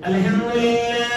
Allah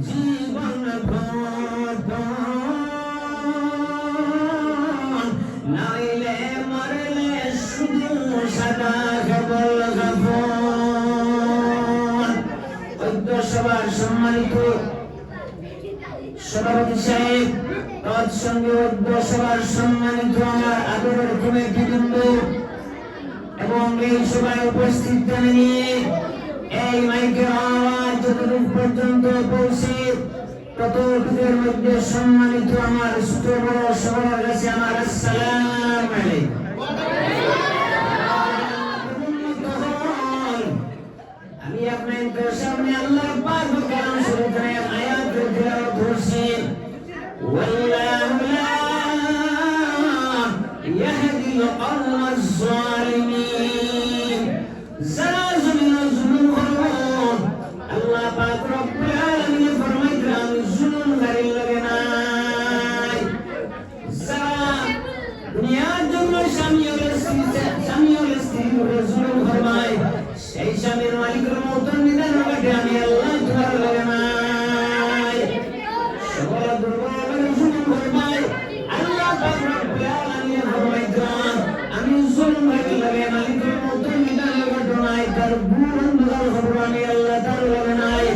জীবন নাইলে মরলে শুধু সাদা কেবল সবার সম্মানিত সভাপতি সাহেব তৎসঙ্গে সবার সম্মানিত আমার আদরের কমিটিবৃন্দ এবং এই সভায় উপস্থিত নিয়ে এই মাইকের আওয়াজ যতদূর পর্যন্ত পৌঁছে ততটুকুর মধ্যে সম্মানিত আমার ছোট বড় সবার কাছে আমার আসসালাম আলাইকুম। আমি আপনাদের সামনে আল্লাহর পাক কালাম শরীফের আয়াত তেলাওয়াত করছি ওয়াল্লাহু লা ইয়াহদিল কওমাজ জালিমিন। যারা জুলুম করে আল্লাহ পাক রব্বুল আলামিন ফরমাইলেন আমি জুলুমকারী লাগে নাই। যারা দুনিয়ার জন্য স্বামী ও স্ত্রীর জুলুম ফরমায় সেই স্বামীর মালিকের মতন নিদান ঘটে আমি আল্লাহ তোমার লাগে নাই। সকল দুর্বলের জুলুম ফরমায় আল্লাহ পাক রব্বুল আলামিন ফরমাইলেন আমি জুলুমকারী লাগে মালিকের মতন নিদান ঘটে নাই। তার বুলন্দাল খবর আমি আল্লাহ তার লাগে নাই।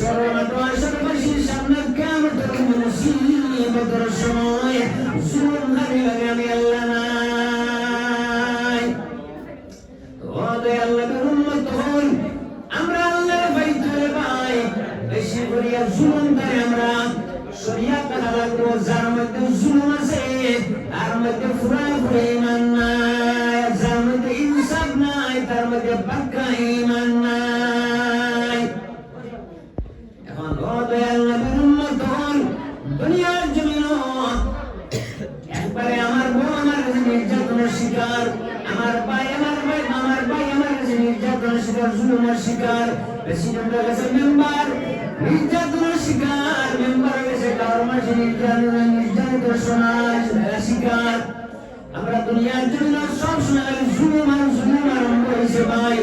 সর্বনাশবাসীর সামনে কিয়ামতের মুসিবতের সময় জুলুমকারী লাগে আমি আল্লাহ নাই। ওরে আল্লাহর উম্মত হই আমরা আল্লাহর বাইতুল ভাই বেশি করিয়া জুলুম করে আমরা শরিয়াত মানা লাগবো। যার মধ্যে জুলুম আছে তার মধ্যে পুরা ঈমান নাই, যার মধ্যে ইনসাফ নাই তার মধ্যে পাক্কা ঈমান নাই। এখন ওরে আল্লাহর উম্মত হই দুনিয়ার জমিন একবারে আমার বউ আমার কাছে নির্যাতনের শিকার, আমার ভাই আমার কাছে নির্যাতনের শিকার, জুলুমের শিকার, প্রেসিডেন্টের কাছে মেম্বার নির্যাতনের শিকার, মেম্বারের কাছে গভর্নমেন্ট নির্যাতনের শিকার। আমরা দুনিয়ার জন্য সব সময় জুলুম আরম্ভ হয়েছে ভাই।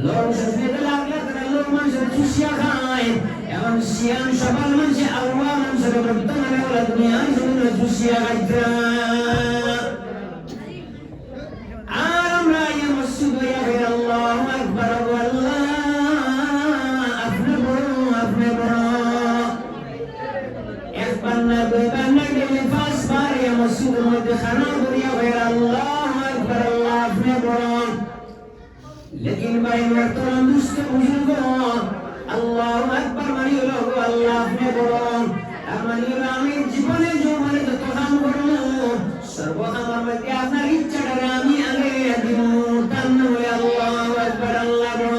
লোক সসবিতে লাগলে তারা লোক মানুষের চুষিয়া খায়। এখন সিয়ান সবার মানুষে আল্লাহ মানুষের বর্তমানে ওরা দুনিয়ার জন্য চুষিয়া খাইতে। আর আমরা এই মসজিদ হইয়া গেলে আল্লাহু আকবার আল্লাহ আপনি বড় একবার না দুইবার না গেলে পাঁচবার এই মসজিদের মধ্যে খানা করিয়া গেলে আল্লাহু আকবার আল্লাহ আপনি বড়। लेकिन भाई वर्तमान दुष्ट बुजुर्ग আল্লাহু আকবার মানি হলো আল্লাহ আপনি বড়। আর মানি হলো আমি জীবনে যৌবনে যত কাম করব সর্বকামের মধ্যে আপনার ইচ্ছাটাকে আমি আগে দিব তার নামে আল্লাহু আকবার আল্লাহ বড়।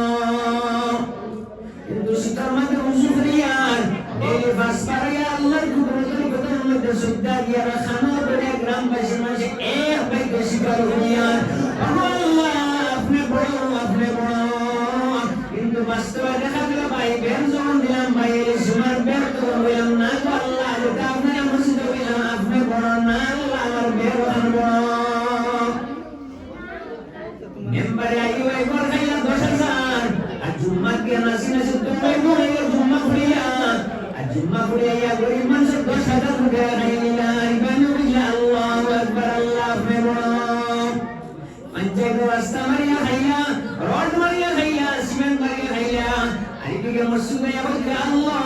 কিন্তু শীতের মধ্যে উজু করিয়া এই বাসপাড়িয়া আল্লাহর কুদরতের কথার মধ্যে শ্রদ্ধা দিয়া খানা করে গ্রামবাসীর মাঝে এক ভাগ্য স্বীকার করিয়া আল্লাহ আপনি বড় কিন্তু বাস্তবে দেখা গেল ভাই বের যখন দিলাম ভাই সুমার বের তো হইলাম না তো আল্লাহ যেটা আপনি মসজিদ হইলাম আপনি বড় না আল্লাহ আমার বের হন বড়। মেম্বারে আইও একবার খাইলা 10,000 আর জুম্মা কে নাসি তুমি বলে জুম্মা খুলিয়া আর জুম্মা খুলিয়া গরিব মানুষের 10,000 টাকা খাইলা ইবানি বিল্লাহ আল্লাহু আকবার আল্লাহ আপনি বড়। पंचायत रास्ता मारिया खाइया, रोड मारिया खाइया, सीमेंट मारिया खाइया, आईपी के मस्जिद में याबत के अल्लाह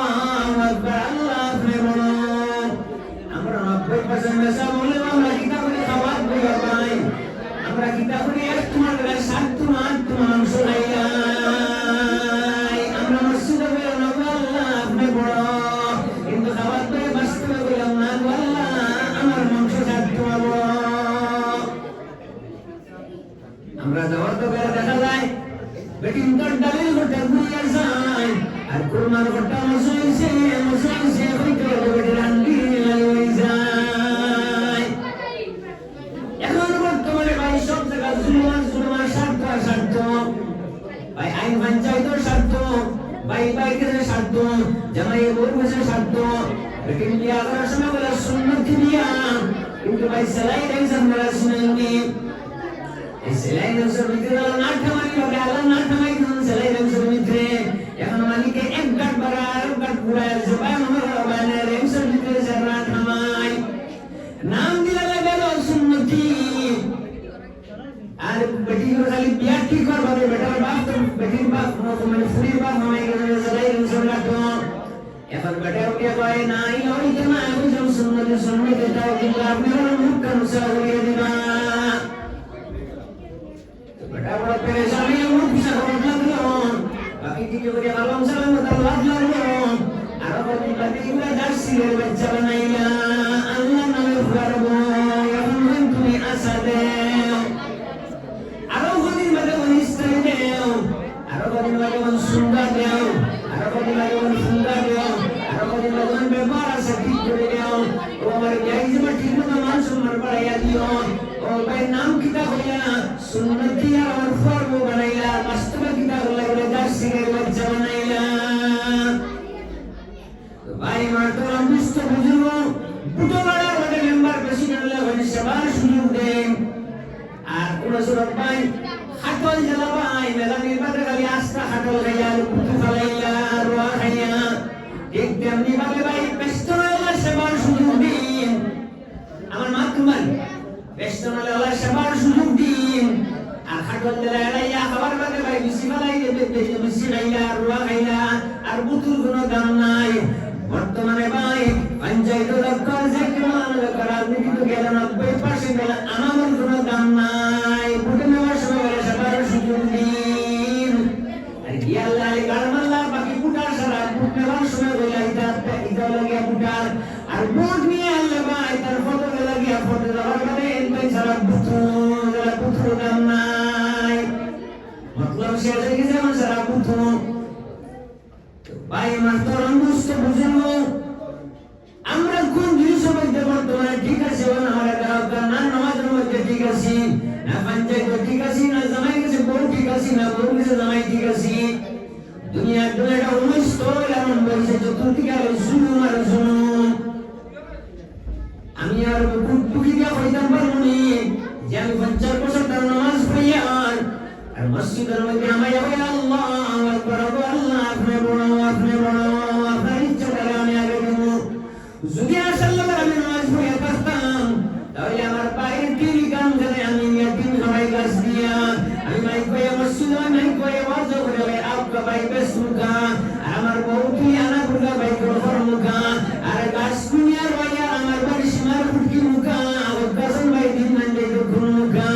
अकबर अल्लाह अपने बोलो। हमरा 90% में सब बोले हमरा किताब के खबर बोल पाए, हमरा किताब के एक तुम्हारे 7 तुम्हारा सुनाइया, हमरा मस्जिद में अल्लाह अपने बोलो, इनको खबर पे मस्जिद में बोला ना अल्लाह हमारे मंशा 7 बोलो। আমরা যাওয়ার তো বেলা দেখা যায় বেটি উনকার ডালিল ঘটা ঘুরিয়া যায় আর কোরআন ঘটা মসইছে হইতে বেটি রান্ডি লাগি যায়। এখন বর্তমানে ভাই সব জায়গা জুলুম স্বার্থ ভাই আইন পঞ্চায়েতের স্বার্থ, ভাই বাইকের স্বার্থ, জামাই বউয়ের স্বার্থ, বেটিন বিয়া করার সময় বলে সুন্নতি বিয়া, কিন্তু ভাই সেলাই টেনশন করা শুনেননি। এই সেলাই টেনশন ভিতরে না ঠামাই হবে, আল্লাহ না ঠামাই দিন সেলাই টেনশন ভিতরে এখন মালিকে এক গাট বাড়া আর গাট পুরা জবান আমার বানে টেনশন ভিতরে সারা ঠামাই নাম দিলা গেল সুন্নতি। আর বেটি খালি বিয়া ঠিক করবে, বেটার বাপ তো বেটির বাপ মানে ফুরির বাপ মামাই গেলে সেলাই টেনশন রাখো। এখন বেটার কে কয় নাই ওই তো না আমি যেন সুন্নতি সুন্নতি দাও, কিন্তু আপনি মুখ কেন সাহরিয়ে দিবা। বেটা বড় পেরেশানি মুখ সাহর লাগলো, বাকি কি করে আলম সালামত আল্লাহ লাগলো। আর বলি বাকি গুলা দাসির বাচ্চা বানাইলা আল্লাহ নামে করব, এখন তুমি আশা দেও আরো কদিন বাদে অনিস্তাই দেও, আরো কদিন বাদে সুন্দর দেও, আরো কদিন বাদে সুন্দর দেও, আরো কদিন বাদে ব্যবহার আছে ঠিক করে দেও। ও আমার যাই যে ঠিক মতো মান সম্মান বাড়াইয়া দিও। ও ভাই নাম কিতা হইয়া সুন্নতি আর ফরম বানাইলা, বাস্তবে কিতা হইলা বলে দাসির বাচ্চা বানাইলা। ভাই মাত্র বুঝতে বুঝলো বুটবাড়া ওয়ার্ড মেম্বার প্রেসিডেন্ট লেভেল সবার সুযোগ দেন। আর কোন সুরত ভাই হাটল জেলা ভাই মেলা নির্বাচনে খালি আস্থা হাটল খাইয়া কুতু ফালাইয়া রোয়া খাইয়া ঠিক তেমনি ভাবে ভাই বেষ্টনালা সেবার সুযোগ দিন। আমার মাতৃমান বেষ্টনালা সেবার সুযোগ দিন। আর হাটল জেলা এলাইয়া খাবার বাদে ভাই বেশি ফালাই দেবে, বেশি খাইলা রোয়া খাইলা আর বুতুর কোনো দাম নাই। বর্তমানে ভাই পঞ্চায়েত দপ্তর যে কেমন রাজনীতি তো গেল 90% গেল, আমার কোনো দাম নাই। ভোটে নেওয়ার সময় বলে সবার সুযোগ দিন। আর কি আল্লাহ গাড়মাল্লা বাকি ভোটার সারা ভোট নেওয়ার সময় বলে এটা লাগিয়া ভোটার আর ভোট নিয়ে আনলে ভাই তার ফটো লাগিয়া ফটো দেওয়ার পরে ভাই সারা পুত্র দাম নাই। মতলব শেষ হয়ে গেছে আমার সারা পুত্র। ভাই মাত্র বুঝতে বুঝলো আমরা কোন জিনিসের মধ্যে বর্তমানে ঠিক আছে না নামাজের মধ্যে ঠিক আছি না, পঞ্চায়েত ঠিক আছি না, জামাই কাছে বউ ঠিক আছি না, বউ কাছে জামাই ঠিক আছি। দুনিয়ার দুনিয়াটা অনিষ্ট এমন বলছে চতুর্দিকে আর জুলুম আর জুলুম। আমি আর টুকি দিয়া হইতাম পারবনি যে আমি 50 বছর তার নামাজ পড়িয়া আর মসজিদের মধ্যে আমায় আল্লাহ আকবার আল্লাহ আপনি বড় আপনার ইচ্ছা করে আমি আগে দেবো। যদি আসলে আমি নামাজ পড়িয়া পারতাম তাহলে আমার পায়ের তিরি কাম করে আমি ইয়াতিম সবাই গাছ দিয়া আমি মাইক কয়ে মসজিদে মাইক কয়ে ওয়াজ করে আপকা ভাই বেসুকা আর আমার বউ তুই আনা বুড়া ভাই করফর মুখা আর গাছ দুনিয়ার ভাইয়া আমার বাড়ি সীমার ফুটকি মুখা আর গাছন ভাই দিন মান যাই দুঃখুর মুখা।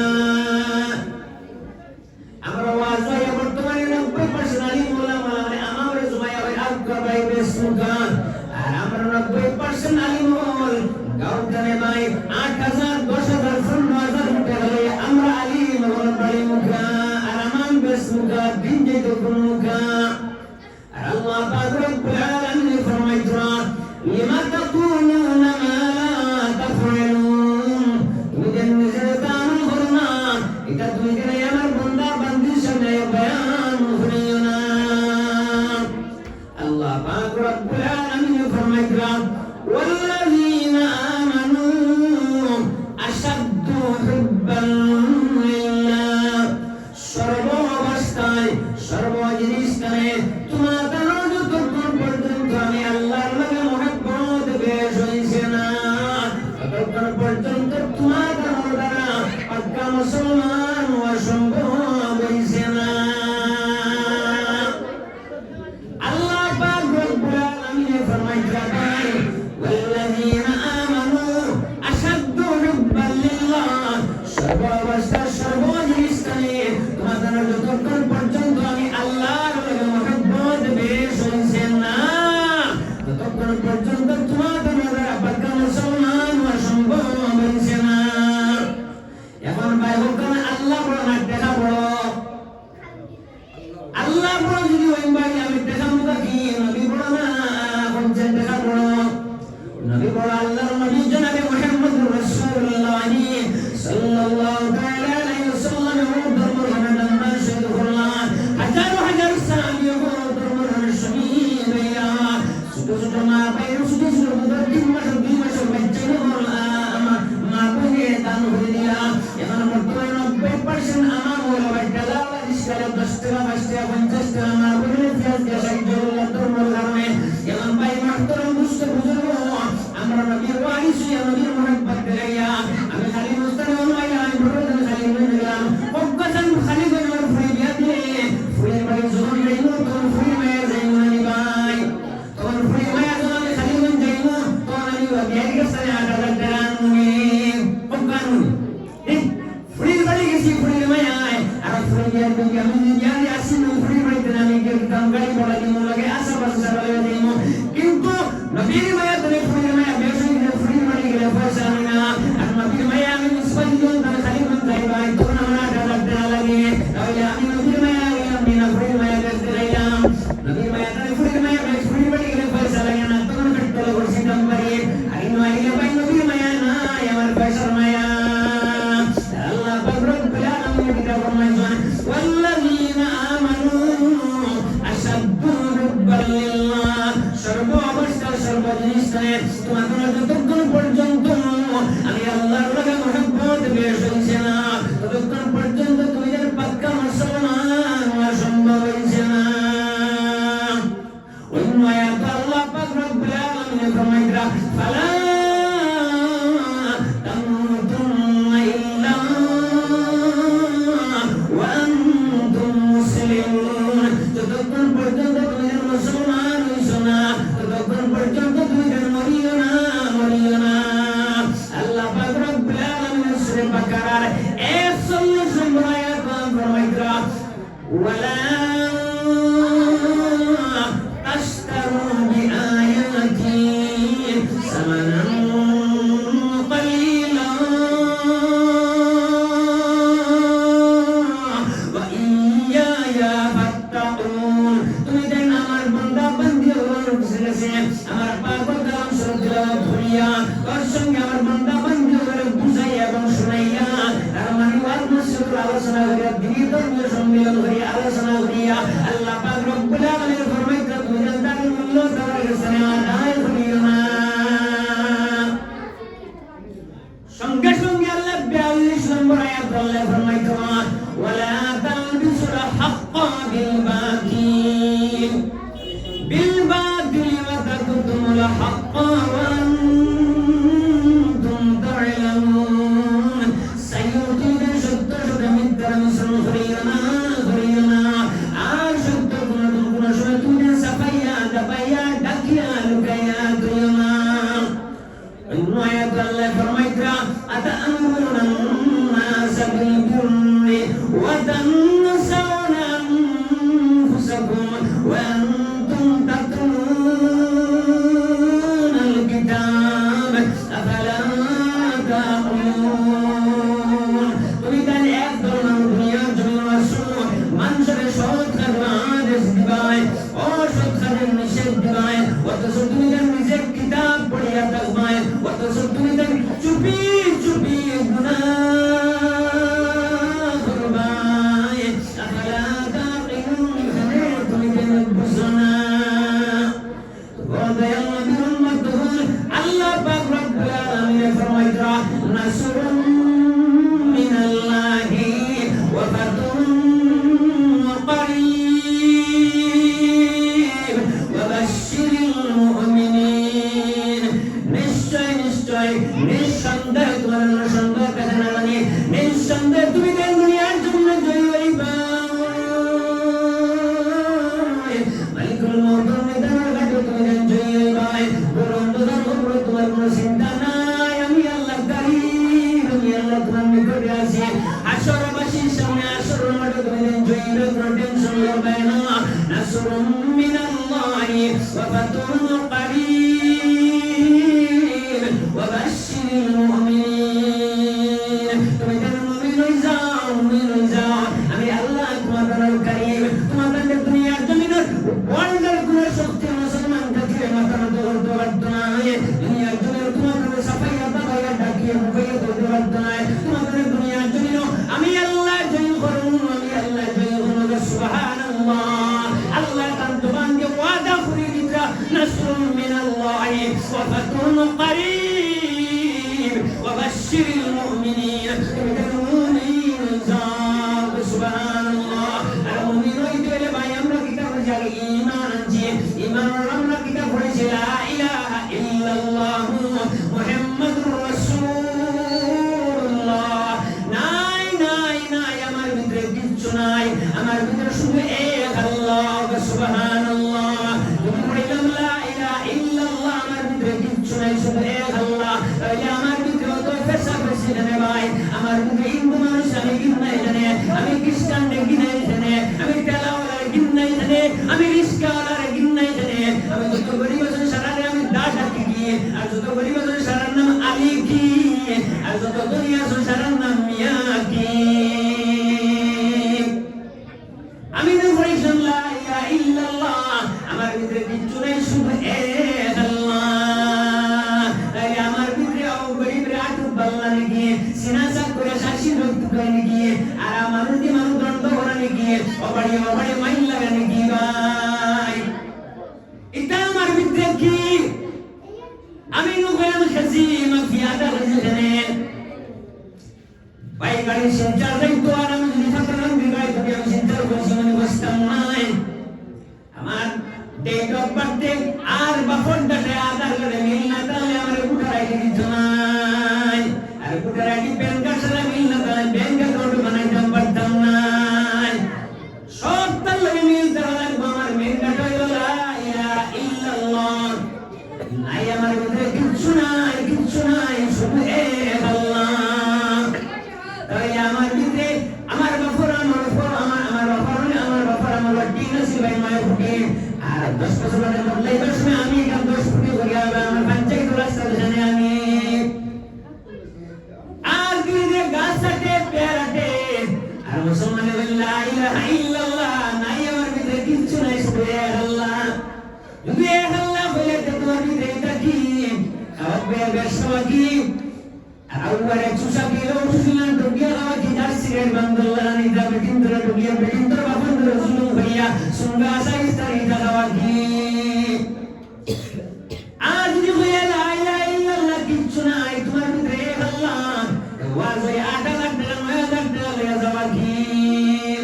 আমার ওয়াজ হয় বর্তমানে 90% আলিম ওলামা মানে আমার জমায়া ভাই আপকা ভাই বেসুকা আর আমার 90% আলিম ওল গাউটানে ভাই 8000 10000 15000 টাকা হলে আমরা আলিম ওল বাড়ি মুখা আর আমার বেসুকা দিন যাই দুঃখুর মুখা। আর আল্লাহ পাক রব্বুল আলামিন ফরমাইতরা লিমা তাকুলুনা মা লা তাফআলুন, তুমি যেন নিজের কাম করো না এটা তুমি কেন আমার বান্দা বান্দির সামনে বয়ান করিও না। আল্লাহ পাক রব্বুল আলামিন ফরমাইতরা ওয়াল্লাযীনা আমানু আশাদ্দু হুব্বান লিল্লাহ, সর্ব অবস্থায় সর্ব জিনিসটায় তোমার যতক্ষণ পর্যন্ত আমি আল্লাহর লগে মহব্বত বেশ হইছে না ততক্ষণ পর্যন্ত তোমার দ্বারা পাক্কা মুসলমান হওয়া সম্ভব ফুড়ির মায়ায় আর ফুড়িয়ার দিকে আমি ইয়ারে আসি না ফুড়ির বাড়িতে আমি গেলাম গাড়ি বড় দিন লাগে আশা বাসা বলে দিন কিন্তু নবীর মায়া তুমি ফুড়ির মায়া বেশি ফুড়ির বাড়ি গেলে পয়সা আমি না আর নবীর মায়া আমি মুসলমান তার খালি মন চাই ভাই তোর আমরা ডাক দেওয়া লাগে তাহলে আমি নবীর মায়া আমি না ফুড়ির মায়া করতে লাইলাম নবীর মায়া তুমি ফুড়ির মায়া বেশ ফুড়ির বাড়ি গেলে পয়সা লাগে না তখন কাটতে করছি দাম বাড়ি আর নইলে ভাই নবীর মায়া না আমার পয়সার মায়া আল্লাহ পাক রব্বুল আলামিন এটা ফরমাইছেন ওয়াল্লাযীনা আমানু আশাদ্দু হুব্বান লিল্লাহ সর্ব অবস্থা সর্ব জিনিসে তোমাদের যতক্ষণ পর্যন্ত আমি আল্লাহর লগে মহব্বত বেশ হইছে না ততক্ষণ পর্যন্ত তোমাদের পাক্কা মুসলমান হওয়া সম্ভব হইছে না ওই আয়াত আল্লাহ পাক রব্বুল আলামিন ফরমাইরা ফালা ولا تشتروا بآياتي ثمنا قليلا وإياي فاتقون তুমি দেন আমার বান্দা বান্দি আমার পাগল কালাম শ্রদ্ধা ধরিয়া তার সঙ্গে আমার বান্দা বান্দি বুঝাইয়া এবং শুনাইয়া তার মানে আলোচনা করিয়া দিনী ধর্মীয় সম্মেলন করিয়া আলোচনা করিয়া আল্লাহ পাক রব্বুল আলামিন ফরমাইতা তুমি জানতার মূল্য দেওয়ার কাছে আদায় করিও না সঙ্গে সঙ্গে আল্লাহ 42 নম্বর আয়াত আল্লাহ ফরমাইতা ওয়ালা তালবিসুল হাক্কা বিল বাতিল ওয়া তাকতুমুল হাক্কা ওয়া আনতুম তা'লামুন সাইয়্যিদুন সত্য সত্য মিথ্যা মিশ্রণ করিও না আর সত্য গুণ সময় তুমি সাফাইয়া দাবাইয়া ডাকিয়া লুকাইয়া করিও না অন্য আয়াত আল্লাহ ফরমাইতা আতা'মুরুনা আন-নাসা বিল বিররি ওয়া তানসাউনা আনফুসাকুম ওয়া আনতুম তাতলুনাল কিতাব আফালা তা'কিলুন তুমি তার একদল দুনিয়ার জন্য আসো মানুষের সৎ কাজের আদেশ দিবাই অসৎ কাজের নিষেধ দিবাই অথচ তুমি তার নিজের কিতাব পড়িয়া থাকবাই অথচ তুমি তার চুপি চুপি গুনাহ করবাই আফালা তা'কিলুন তুমি কেন বুঝো না আল্লাহ পাক রব্বুল আলামিন ফরমাইতা নাসরুন মিনাল্লাহি ওয়া ফাতুন করিব ওয়া বাশশিরিল মুমিনিন নিশ্চয় নিঃসন্দেহে তোমার সন্দেহ কথা না জানি নিঃসন্দেহে তুমি দেন দুনিয়ার জন্য জয়ী হইবা মালিকুল মওতের ময়দানের ঘাটে তুমি দেন জয়ী হইবা বরন্দদার উপর তোমার কোনো চিন্তা নাই আমি আল্লাহ কারীম আমি আল্লাহ তোমার নিকটে আছি হাশরবাসীর সামনে হাশরের মাঠে তুমি দেন জয়ী হইবা কোনো টেনশন করবে না নাসরুম মিনাল্লাহি ওয়া ফাতুন করিব ওয়া বাশশিরিল মুমিনিন তুমি দেন মুমিন হয়ে যাও আমি আল্লাহ তোমাদের কারীম তোমাদের দুনিয়ার জমিনের ওয়ার্ল্ডের কোনো শক্তি মুসলমান কাছে মাথা নত করতে পারত না দুনিয়ার জমিনের তোমাদের সাফাইয়া দাবাইয়া ডাকিয়ে মুখাইয়া করতে পারত না তোমাদের দুনিয়ার জমিন আমি আল্লাহ জয় করুন আমি আল্লাহ জয় করুন সুবহানাল্লাহ আল্লাহ তার জবান দিয়ে ওয়াদা করে দিতা নাসরুম মিনাল্লাহি ওয়া ফাতুন করিব ওয়া বাশশিরিল মুমিনিন সুবহানাল্লাহ আর মুমিন হইতে হলে ভাই আমরা কিতাব জানি ঈমান আনছি ঈমান আমরা কিতাব পড়েছি লা ইলাহা ইল্লাল্লাহ মুহাম্মাদুর রাসূলুল্লাহ নাই আমার ভিতরে কিচ্ছু নাই আমার ভিতরে শুধু এক আল্লাহ সুবহানাল্লাহ তুমি বললাম লা ইলাহা ইল্লাল্লাহ আমার ভিতরে কিচ্ছু নাই শুধু এক আল্লাহ তাহলে আমার ভিতরে তো পেশা পেশি জানে ভাই আমার ভিতরে হিন্দু মানুষ আমি কিন্তু নাই জানে আমি রিস্কাওয়ালার গিন্নাই জানে আমি যত গরিব আছেন সারারে আমি দাঁড় ডাকি গিয়ে আর যত গরিব আছেন সারার নাম আলী কি আর যত দুনিয়া আছেন সারার নাম মিয়া কি আমি তো বলেছিলাম লা ইলাহা ইল্লাল্লাহ আমার ভিতরে কিচ্ছু নাই শুধু এক আল্লাহ তাই আমার ভিতরে গরিবের আটুক বাল্লা গিয়ে সিনাসা করে শাসি রক্ত করে গিয়ে আর আমার উঠে মানুষ দণ্ড করানি গিয়ে অবাড়ি মাইল লাগানি কি ভাই এটা আমার ভিতরে কি আমি নুগলাম খাসি মাফিয়াটা হয়েছে ভাই গাড়ি সেন্টার দায়িত্ব আর আমি যদি থাকতাম বিগাড়ি থেকে আমি সেন্টার বসে মানে বসতাম নাই আমার ডেট অফ বার্থডে আর বাপন ডাটে আধার কার্ডে মিল না তাহলে আমার ভোটার আইডি দিত নাই আর ভোটার আইডি প্যান কার্ড সাথে মিল না তাহলে ব্যাংক অ্যাকাউন্ট বানাইতাম পারতাম নাই সব তার লাগে মিল দেওয়া লাগবে আমার মেন ডাটা হইল লা ইলাহা ইল্লাল্লাহ নাই আমার ভিতরে কিচ্ছু নাই শুধু এক আল্লাহ তাই আমার ভিতরে আমার বাপর আমার বাপর আমার দিন আছে ভাই মায়ের ফুটে আর 10 বছরের মধ্যে 10 মে আমি কাম 10 ফুটে করে আমার পঞ্চায়েত রাস্তা জানে আমি আর দিনে গাছ কাটে পেয়ারাটে আর মুসলমানে বলে লা ইলাহা ইল্লাল্লাহ নাই আমার ভিতরে কিচ্ছু নাই শুধু এক আল্লাহ যদি এক আল্লাহ বলে তোমার ভিতরে এটা কি খাওয়া বেশবা কি awal susah kilo susulan dunia lawat kita siren bandolan ida bedintra dunia bedintra babandra sulung bhaiya sunga sa istari dalawagi aaj ni hoya la ilaha illallah kichu nai tumar bidre allah waze 8 lakh dala 9 lakh dala le zawagi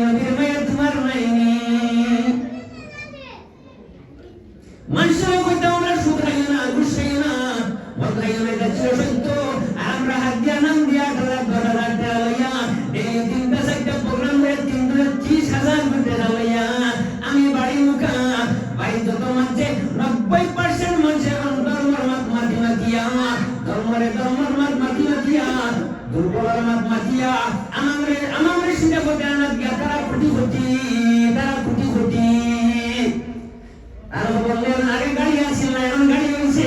nabir maya tumar naini mansha ko tawra shukrayna gushayna wadayna dachro আমরা হাত দিয়া নাম দিয়া $1,000 লইয়া এই 3-4টা programme করে 330,000 করে লইয়া আমি বাড়ি মুখা ভাই যত মানছে 90% মানুষ এখন ধর্মের মাত মাতিয়া দুর্বলের মাত মাতিয়া আমাদের চিন্তা করতে না দিয়া তারা কোটি আর বললেন আগে গাড়ি আসছিল না এখন গাড়ি হয়েছে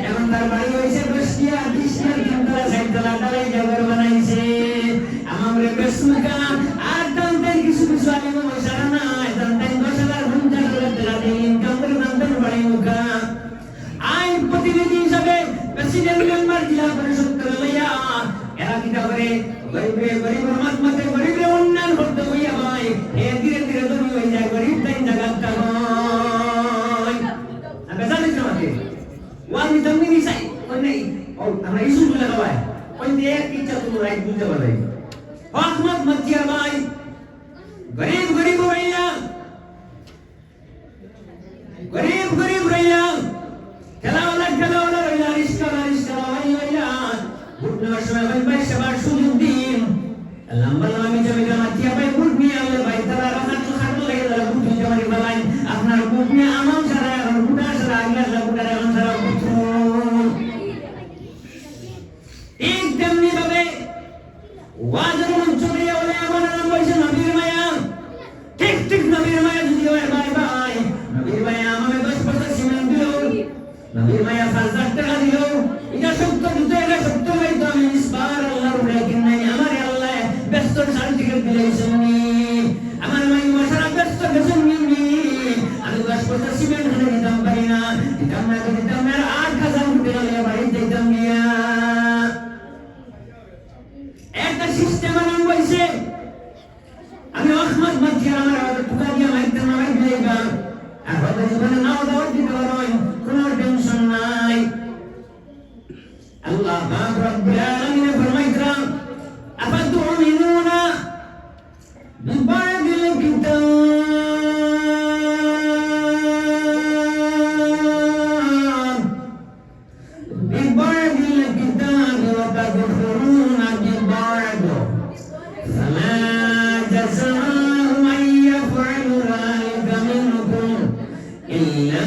এখন তার বাড়ি হয়েছে 20 ডালাই জায়গা বানাইছে আমাদের বেসমুকা আর টানতেন কিছু আলিম মশারা না টানতেন 10,000 50,000 টাকা দিয়ে ইনকাম করে টানতেন বাড়ি মুখা আইন প্রতিনিধি হিসাবে প্রেসিডেন্ট মেম্বার জেলা পরিষদ করে লইয়া এরা কিটা করে গরিবের মাতমাতে গরিবের উন্নয়ন করতে হইয়া ভাই ধীরে ধীরে ধনী হয়ে যায় গরিব তাই জায়গাটা হয় আমরা জানি না মাতে ওয়ানি তুমি নিসাই ওই আমরা ইস্যু বলে দেওয়ায় ওই দিয়ে ইচ্ছা তুমি রাইট বুঝতে পারবে হকমত মতিয়া ভাই গরিব রইয়া খেলাওয়ালা রইলা রিস্কা রইলা বুটনার সময় ভাই সবার সুযোগ দিন লম্বা আমি যাবে মাতিয়া ভাই বুট নিয়ে আলে ভাই তারা রাখার লাগে তারা বুট নিতে পারি ভাই আপনার বুট নিয়ে আমার সারা এখন বুটা সারা আগলা বুটার এখন সারা বুট ঠিক তেমনি ভাবে ওয়াজের মঞ্চ দিয়ে বলে আমার নাম বলছে নবীর মায়া ঠিক নবীর মায়া যদি হয় ভাই নবীর মায়া আমাকে 10 বছর সিমেন্ট দিল নবীর মায়া 5,000 টাকা দিল এটা সত্য ভাই তো আমি ইসবার আল্লাহর লেকিন নাই আমার আল্লাহ ব্যস্ত সার্টিফিকেট দিলেছেন আমার মাই মশারা ব্যস্ত গেছেন আমি 10 বছর সিমেন্ট কিনে দিতাম পারি না দিতাম না 8,000 টাকা বাড়ি দিতাম গিয়া একটা সিস্টেম নাম বলছে আমি আহমদ মাতিয়া আমার টুকা দিয়া মাইতে নামাই দিলেগা আর হয়তো জীবনে নাও দাওয়াত দিতে পারোই কোনো টেনশন নাই আল্লাহ পাক রব্বুল আলামিন ফরমাইতরা আফাতুমিনুনা বিবাদিল কিতাব ওয়া তাগফিরুনা বিবাদ فما جزاء من يفعل ذلك منكم إلا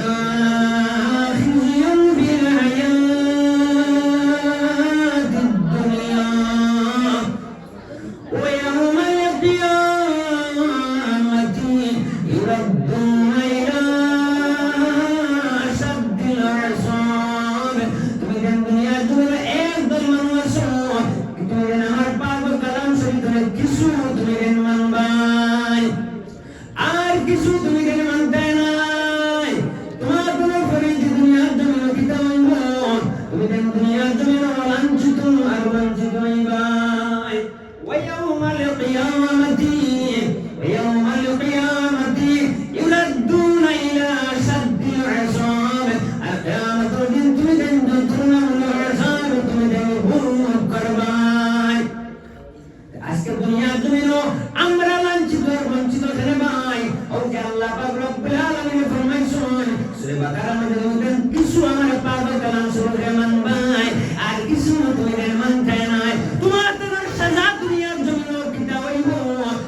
خزي في الحياة الدنيا ويوم القيامة يردون إلى কিছু তুমি কেন মানতে নাই তোমার কোনো ফরিজি দুনিয়ার জমিন কিতা হইব তুমি কেন দুনিয়ার জমিন লাঞ্ছিত আর বঞ্চিত হইবাই ওয়ায়াউমাল কিয়ামাতি ওয়ায়াউমাল কিয়ামাতি ইউরাদ্দুনা ইলা শাদ্দিল ইসাব আর কিয়ামতের দিন তুমি কেন যন্ত্রণামূলক ইসাব তুমি কেন ভোগ করবাই আজকে দুনিয়ার জমিন আমরা লাঞ্ছিত আর বঞ্চিত রে ভাই ও যে আল্লাহ পাক রব্বুল আলামিন ফরমাইছেন সূরা বাকারার মধ্যে বলেন কিছু আমার পাক কালাম সূরা মান ভাই আর কিছু তুমি মানতে নাই তোমার তো সাজা দুনিয়ার জমিন কিতা হইব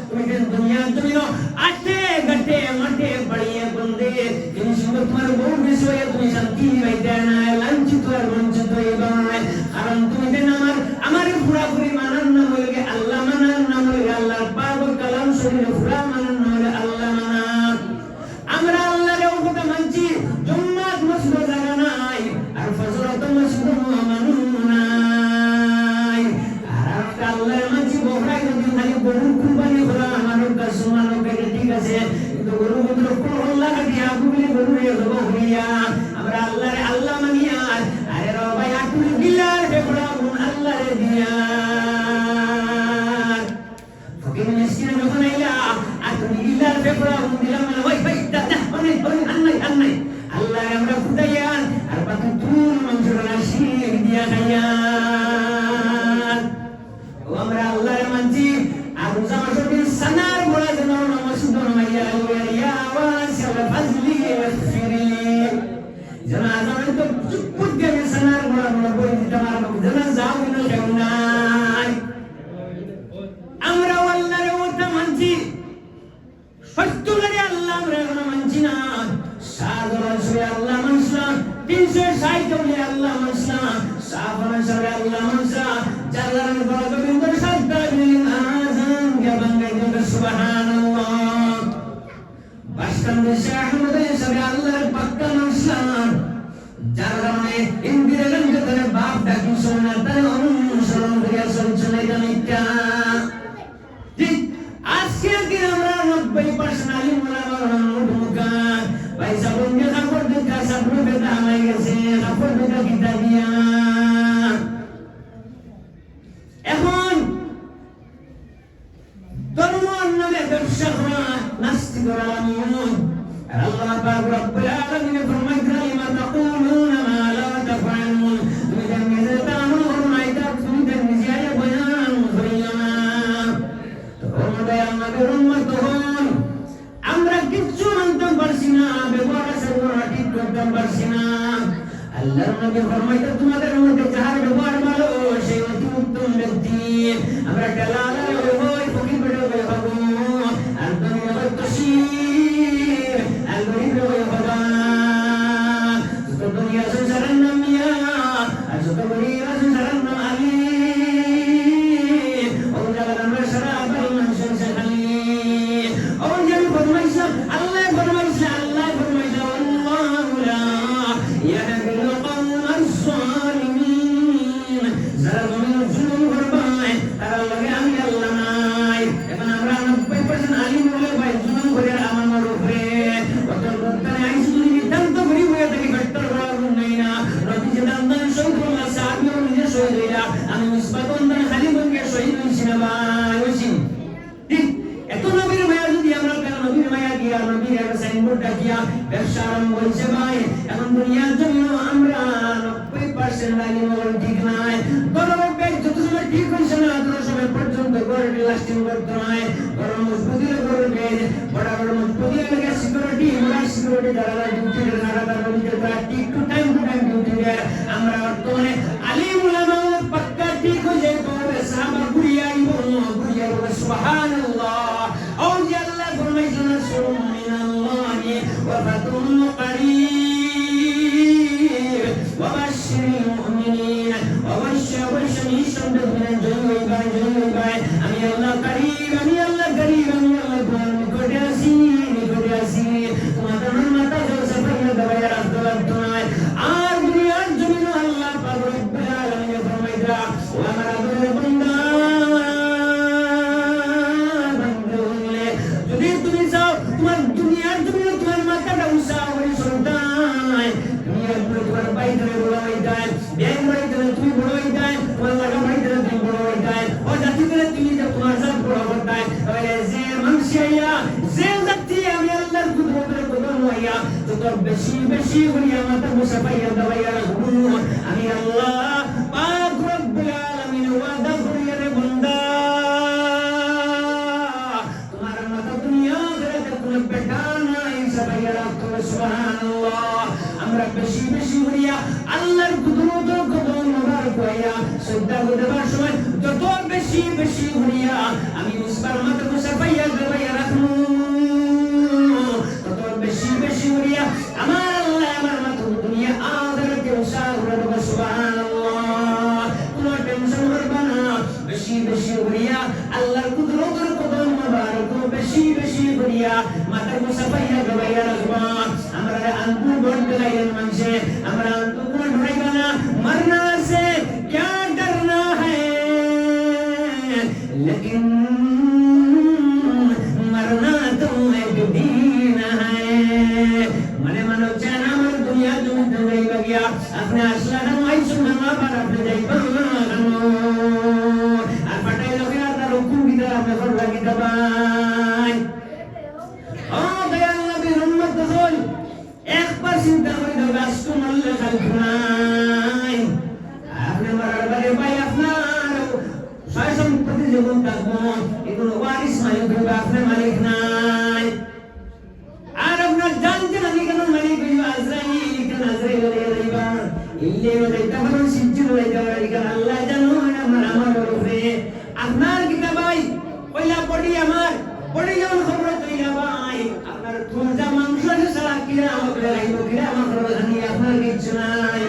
তুমি যে দুনিয়ার জমিন আটে গটে মাঠে পড়িয়ে বন্দে তুমি শুধু তোমার বউ বিষয়ে তুমি শান্তি পাইতে নাই লাঞ্ছিত আর বঞ্চিত হইবাই কারণ তুমি যে আমার পুরাপুরি মানার নাম হইলে আল্লাহ মানার নাম হইলে আল্লাহর পাক কালাম শরীরে পুরা মানার নাম হইলে আল্লাহ মানা আমরা আল্লাহর কথা মানছি জুম্মাত মসজিদ জায়গা নাই আর ফজরত মসজিদ মানুন নাই আর আল্লাহর মানছি বহরাই যদি খালি গরু কুরবানি করা আমার কাছে মানবে ঠিক আছে কিন্তু গরু মন্ত্র কোন আল্লাহ দিয়া গুলি গরু এ জব হইয়া আমরা আল্লাহরে আল্লাহ মানিয়া আরে রে ভাই আকুল গিলার বেপড়া আল্লাহরে দিয়া ফকির মিসকিন যখন আইলা আকুল গিলার বেপড়া দিলাম ওই ভাই দাদা অনেক আল্লাহ আমরা ফুটাইয়া আর বাকি তুল মঞ্জুর রাশি দিয়া খাইয়া ও আমরা আল্লাহরে মানছি আর জামা শরীর সানার বলা যেন নমস্ত মাইয়া ইয়া ওয়াসিল ফাজলি ওয়াগফিরি যেন আজান তো চুপ দিয়ে সানার বলা বই দিতে পারবো যেন যাও না কেউ নাই আমরা আল্লাহরে ওটা মানছি সত্যিকারে আল্লাহ আমরা মানছি না সাধারণ সরে আল্লাহ মানলাম 360 বলে আল্লাহ মানলাম সাধারণ সরে আল্লাহ মানলাম জালালের বড় বিন্দর সাদ্দাবিন আযান গাবাঙ্গাই দিন সুবহানাল্লাহ বাসকান্দে শাহমদ সরে আল্লাহর পাক্কা মানলাম যার কারণে ইন্দিরা গান্ধী বাপ ডাকি শোনা তার অনুসরণ করিয়া চলছে না মিথ্যা ঠিক আজকে কি আমরা 90% আলিম ওলামার মুখা পয়সা বন্ধে কাপড় দেখা সাবরু বেদা হয়ে গেছে কাপড় বেদা কিতা দিয়া এখন ধর্ম নামে ব্যবসা করা নাস্তিক আলামিন আর আল্লাহ পাক রব্বুল আলামিন ফরমাইছেন লিমা তাকুলুনা মা লা তাফআলুন তুমি জানেন তা আমল নাই তা তুমি নিজে বয়ান করিও না তো আমাদের উম্মত হন আমরা কিচ্ছু মানতে পারছি না ব্যবহার সর্বনা ঠিক করতে পারছি না আল্লাহর নবী ফরমাইতেন তোমাদের মধ্যে যার ব্যবহার ভালো সেই অতি উত্তম ব্যক্তি আমরা ডালালা হই ফকির বেড়ে হই হবো আর দুনিয়া হই তসির আর গরিব হই হবা যত দুনিয়া সংসারের নাম মিয়া আর যত গরিব সংসারের নাম আলী ও জায়গা আমরা সারা বাড়ি মানুষের খালি ও জানি ফরমাইছে আল্লাহ ফরমাইছে আল্লাহু লা ইয়াহদিল কওমাস সালিমিন যারা মুমিন জুলুম করবে তারা লাগে আমি আল্লাহ নাই এখন আমরা 90% আলিম বলে ভাই জুলুম করে আমার উপরে কত লোকটারে আইছি যদি নিতান্ত গরিব হয়ে থাকি ঘট্টর করার নাই না নবী যে দান শহীদুল্লাহ সাহাবীও নিজে শহীদ হইলা আমি মুসবাতন্দান খালিগঞ্জে শহীদ হইছি না ভাই হইছি ঠিক এত নবীর মায়া যদি আমরা কেন নবীর মায়া দিয়া নবীর একটা সাইনবোর্ড ডাকিয়া ব্যবসা আরম্ভ হয়েছে ভাই এখন দুনিয়ার জন্য আমরা 90% আলিম বলে ঠিক নাই গরম ব্যাগ যত সময় ঠিক হয়েছে না তত সময় পর্যন্ত গরমে লাস্টিং করতে হয় গরম মজবুতি করবে বড় বড় মজবুতি লাগে সিকিউরিটি আমরা সিকিউরিটি যারা ডিউটি লাগাতার নবীদের ঠিক টু টাইম ডিউটি দেয় আমরা বর্তমানে আলিম উলামা পাক্কা ঠিক হয়ে যায় তবে সাহাবা গুরিয়াই বলে সুবহানাল্লাহ ও আল্লাহ ফরমাইছেন সুবহানাল্লাহি ওয়া ফাতুন করিব ওয়া বাশশিরিল মুমিনিন অবশ্যই নিঃসন্দেহ জয় ভাই আমি আল্লাহ করিব আমি আল্লাহ নিকটে আসি তোমাদের মাথা জলসা করে দেওয়া রাখতে লাগতো না আর দুনিয়ার জমিন আল্লাহ পাক রব্বুল আলামিন ফরমাইরা ও আমার আদরের বান্দা যদি তুমি চাও তোমার দুনিয়া যত বেশি বেশি করিয়া মাথা মুসাফাইয়া দাবাইয়া রাখবো আমি আল্লাহ পাক রব্বুল আলামিন ওয়াদা করিয়া রে বান্দা তোমার মাথা দুনিয়া ধরে কোনো বেটা নাই সাবাইয়া রাখতো সুবহানাল্লাহ আমরা বেশি বেশি করিয়া আল্লাহর কুদরত কদম মোবারক হইয়া শ্রদ্ধা দেবার সময় যত বেশি বেশি করিয়া আমি মুসবার মাথা মুসাফাইয়া দাবাইয়া রাখবো তত বেশি বেশি করিয়া আমার আল্লাহ আমার মাথা দুনিয়া আখিরাতে উসার করে দেব সুবহানাল্লাহ কোনো টেনশন করবা না বেশি বেশি করিয়া আল্লাহর কুদরতের কদম মোবারক বেশি বেশি করিয়া মাথা মুসাফাইয়া দাবাইয়া রাখবা আমরা আনকু বড় লাইন মানছে আমরা আনকু কোন ঢাইবা না মরনা से क्या डरना है लेकिन मरना तो एक दिन है मने मानो जाना मन दुनिया तुम तो गई बगिया अपने असला हम आई सुनना पर अपने जाइबा আর পাটাই লোকের আর তার হুকুম কি দ্বারা আপনি ফল লাগি দবাই ও দয়াল নবী উম্মত দল একবার চিন্তা করে দাও রাষ্ট্র মানলে খালি নাই আপনি মারার বারে ভাই আপনার ছয় সম্পত্তি যখন থাকবো এগুলো ওয়ারিস মালিক হবে আপনার মালিক নাই আর আপনার জানতেন আমি কেন মালিক হইব আজরাইল কেন আজরাইল হইবা ইল্লে হইতা পারো সিজ্জু হইতা পারি কারণ আল্লাহ জানো আমার উপরে আপনার কিতাব ভাই কইলা পড়ি আমার পড়ি যখন খবর তৈরা ভাই আপনার তুলজা মাংস ছাড়া কিরা আমাকে রাইব কিরা আমার খবর জানি আপনার কিছু নাই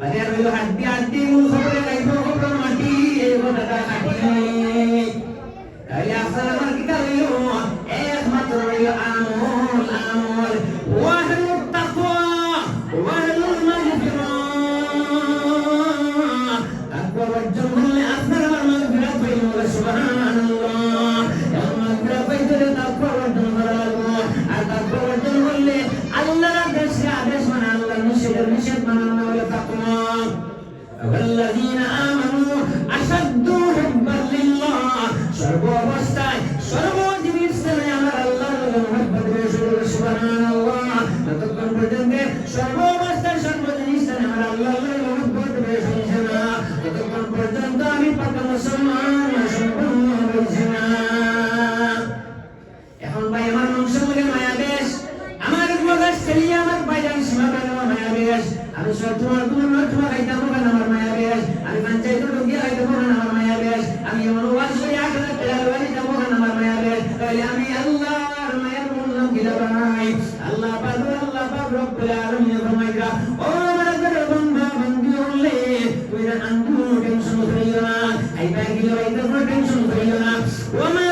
আরে রইল হাড্ডি হাড্ডি মূল খবরে রাইব খবর মাটি এই কথাটা কাটি তাই আপনার আমার কিতাব হইল একমাত্র হইল আমল আমল ওয়াহলুত তাকওয়া ওয়াহলুল মাগফিরা তাকওয়া অর্জন করলে আপনার আমার মাগফিরাত হইল সুবহানাল্লাহ মাগফিরাত হইলে তাকওয়া অর্জন করা লাগবে আর তাকওয়া অর্জন করলে আল্লাহর আদেশ মানে আল্লাহর নিষেধ মানা হলো তাকওয়া والذين آمنوا أشد حبا لله সর্ব অবস্থায় সর্ব জিনিসে আমার আল্লাহর মহব্বত রয়েছে সুবহানাল্লাহ ততক্ষণ পর্যন্ত সর্ব অবস্থায় সর্ব জিনিসে আমার আল্লাহর মহব্বত রয়েছে না ততক্ষণ পর্যন্ত আমি পাকা মুসলমান সম্পূর্ণ হইছি না এখন ভাই আমার মানুষের মধ্যে মায়া বেশ আমার মগজ চলিয়ে আমার বাইরে সীমা বানানো মায়া বেশ আমি সব তোমার তোমার খাইতে পারবো না আমার মায়া বেশ আমি পঞ্চায়েত ঢুকিয়ে খাইতে পারবো না আমার মায়া বেশ আমি এমন ওয়াজ করে 8,000 টাকা বাড়ি যাবো না আমার মায়া বেশ তাহলে আমি আল্লাহর মায়ের বললাম কি ভাই আল্লাহ পাক রব্বুল আলামিন ফরমাইরা ও আমার বন্ধু বন্ধু হলে তুই না আনন্দু টেনশন করিও না আইবা গিয়ে আইতে কোনো টেনশন করিও না ও মা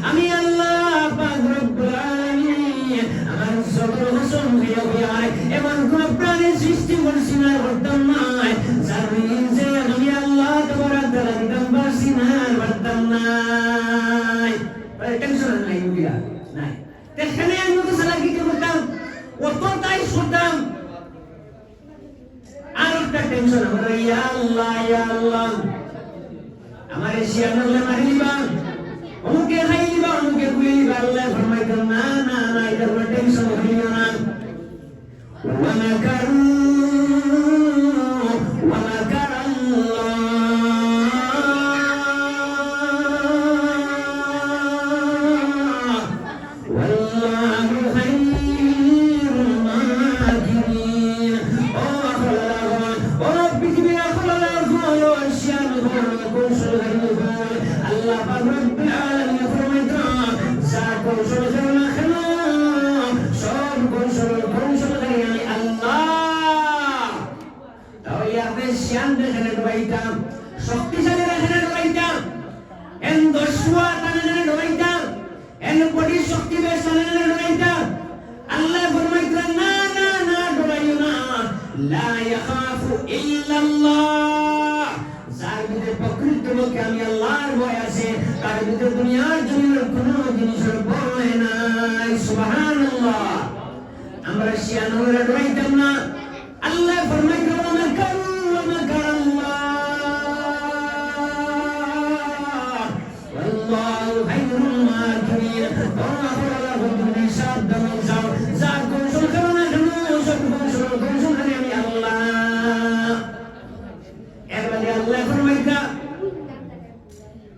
আমি আল্লাহ পাক রব্বুল আলামিন আমার সবর হোসেন হইয়া এমন কোন প্রাণী সৃষ্টি করছি না করতাম নাই যে আমি আল্লাহ তাবারাক তাআলা দিতাম পারছি না করতাম নাই টেনশন নাই বুঝিয়া নাই তেখানে আমি তো সালাকি করতাম অতটাই শুনতাম আর একটা টেনশন আমার ইয়া আল্লাহ আমার শিয়ানলে মারিবা ওকে খাইবা ওকে কুইবা আল্লাহ ফরমাইতেন না না না এটা কোনো টেনশন হইও না ওয়া মাকারু ওয়া মাকার আল্লাহ ওয়াল্লাহু খায়রুল মাকিরিন ও আল্লাহ ও পৃথিবী আল্লাহ ও শিয়ান কৌশল আল্লাহ পাক রব্বুল আলামিন ফরমাইতেন যা কৌশল করো না কেন সব কৌশল আমি আল্লাহ তাহলে আপনি শিয়ান দেখেন ডুবাইতাম শক্তিশালী দেখেন ডুবাইতাম এন দশওয়া তানে ডুবাইতাম এন বডি শক্তি বেশ তানে ডুবাইতাম আল্লাহ ফরমাইতেন না না না ডুবাইও না লা ইয়াখাফু ইল্লাল্লাহ যার ভিতরে প্রকৃতপক্ষে আমি আল্লাহর ভয় আছে তার ভিতরে দুনিয়ার জন্য কোনো জিনিসের ভয় নাই সুবহানাল্লাহ শিয়ানুরা ডরাইতাম না। আল্লাহ ফরমায় ওয়া মাকারু ওয়া মাকারাল্লাহ ওয়াল্লাহু খায়রুল মাকিরিন। যার কৌশল করো না কেন, সব কৌশল করি আমি আল্লাহ। এরবারে আল্লাহ ফরমায়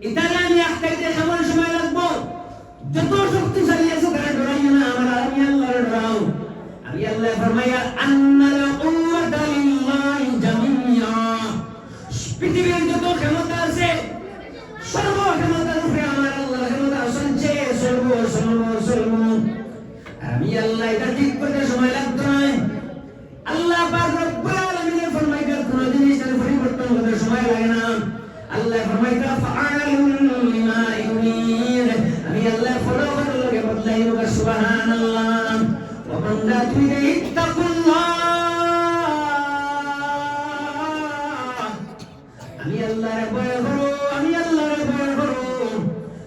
ইতারে আমি আটকাইতে কেমন সময় লাগবো? যত শক্তিশালী আছো তারা ডরাইও না, আমার আমি আল্লাহর ডরাও। আমি আল্লাহ ফরমাইয়া আন্নাল কুওয়াতা লিল্লাহি জামিয়া। পৃথিবীর যত ক্ষমতা আছে সর্ব ক্ষমতার উপরে আমার আল্লাহর ক্ষমতা সঞ্চে সর্ব। আমি আল্লাহ এটা ঠিক করতে সময় লাগতো না। আল্লাহ পাক রব্বুল আলামিন ফরমাইয়া কোন জিনিসের পরিবর্তন করতে সময় লাগে না। আল্লাহ ফরমাইয়া ফাআলুন লিমা ইউরিদ। আমি আল্লাহ ফলো করার লগে বদলাই হোক। সুবহানাল্লাহ। ওয়া বান্দা তুমি ইত্তাকুল্লাহ। আমি আল্লাহর ভয় করো, আমি আল্লাহর ভয় করো।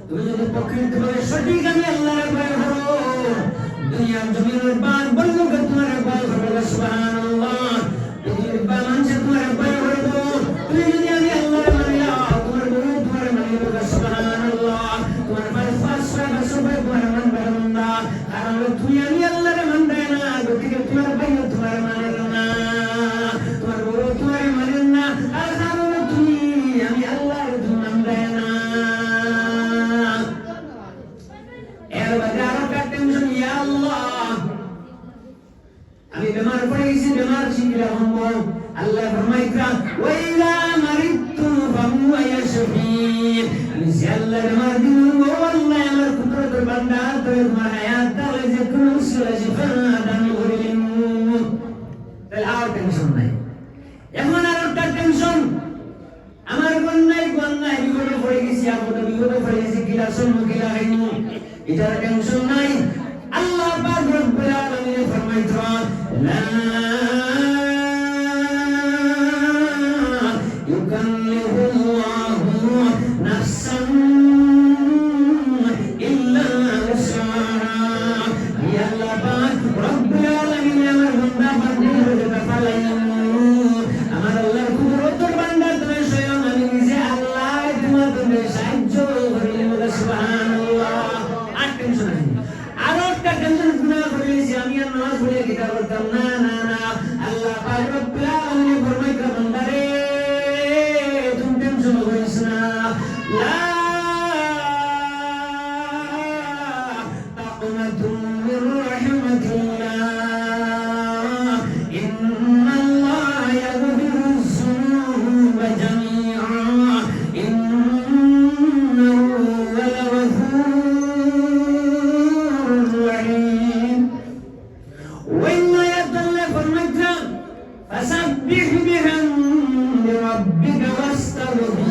তুমি যদি প্রকৃতভাবে সঠিক আমি আল্লাহর ভয় করো, দুনিয়ার জমিনের বার বলল তোমার ভয় করবে। সুবহানাল্লাহ। পৃথিবীর বার মানুষের তোমার ভয় করবো। তুমি যদি আমি আল্লাহর মানি নাও, তোমার বউ তোমার মানি নেবে। সুবহানাল্লাহ। তোমার পাঁচ ছয় তোমার মানবে না, কারণ তুমি আমি আল্লাহর মানবে না। গতিকে তোমার ভাইও তোমার মানে না, তোমার বউ তোমার মানে না, আর কারণ তুমি আমি আল্লাহর মানবে না। এর বাদে আরো টেনশন, ইয়া আল্লাহ আমি বেমার পড়ে গেছি, বেমার শিখলে হবো। আল্লাহ ফরমাইয়া ওয়াইলা মারিতু ফাহুয়া ইয়াশফিন। আমি যে আল্লাহ বেমার দিন ও আল্লাহ আমার কুদরতের বান্দা, তুমি তোমার হায়াত দাও, যে কোন উসিলা শিফা দান করিলেন। তাহলে আর টেনশন নাই। এখন আর একটা টেনশন, আমার কন্যায় বিপদে পড়ে গেছি, বিপদে পড়ে গেছি, কিলা শুনবো কিলা খাইবো, এটার টেনশন নাই। আল্লাহ পাক রব্বুল আলামিন ফরমাইতো লা ইউকাল্লিফুল্লাহু নাফসান ইল্লা উসআহা। ইয়া আল্লাহ পাক রব্বুল আলামিন আমার বান্দা বান্দিদের কাফালাইন। আমার আল্লাহর কুদরতের বান্দা তুমি স্বয়ং আমি নিজে আল্লাহ তোমাদের সাহায্য করিলেন। সুবহানাল্লাহ। আর টেনশন নাই। আরো একটা টেনশন গুনাহ করেছি, আমি আর নামাজ পড়ে কিতা করতাম না। আল্লাহ পাক রব্বুল আলামিন ফরমাইতো বান্দারে তুমি টেনশন করিস না। লা তাকনাতু মির রাহমাতিল্লাহ ইন্নাল্লাহা ইয়াগফিরুজ যুনুবা জামিআ ইন্নাহু হুয়াল গফুরুর রহিম। وإن يضل فرمتنا فسبح بحمد ربك واستغفر.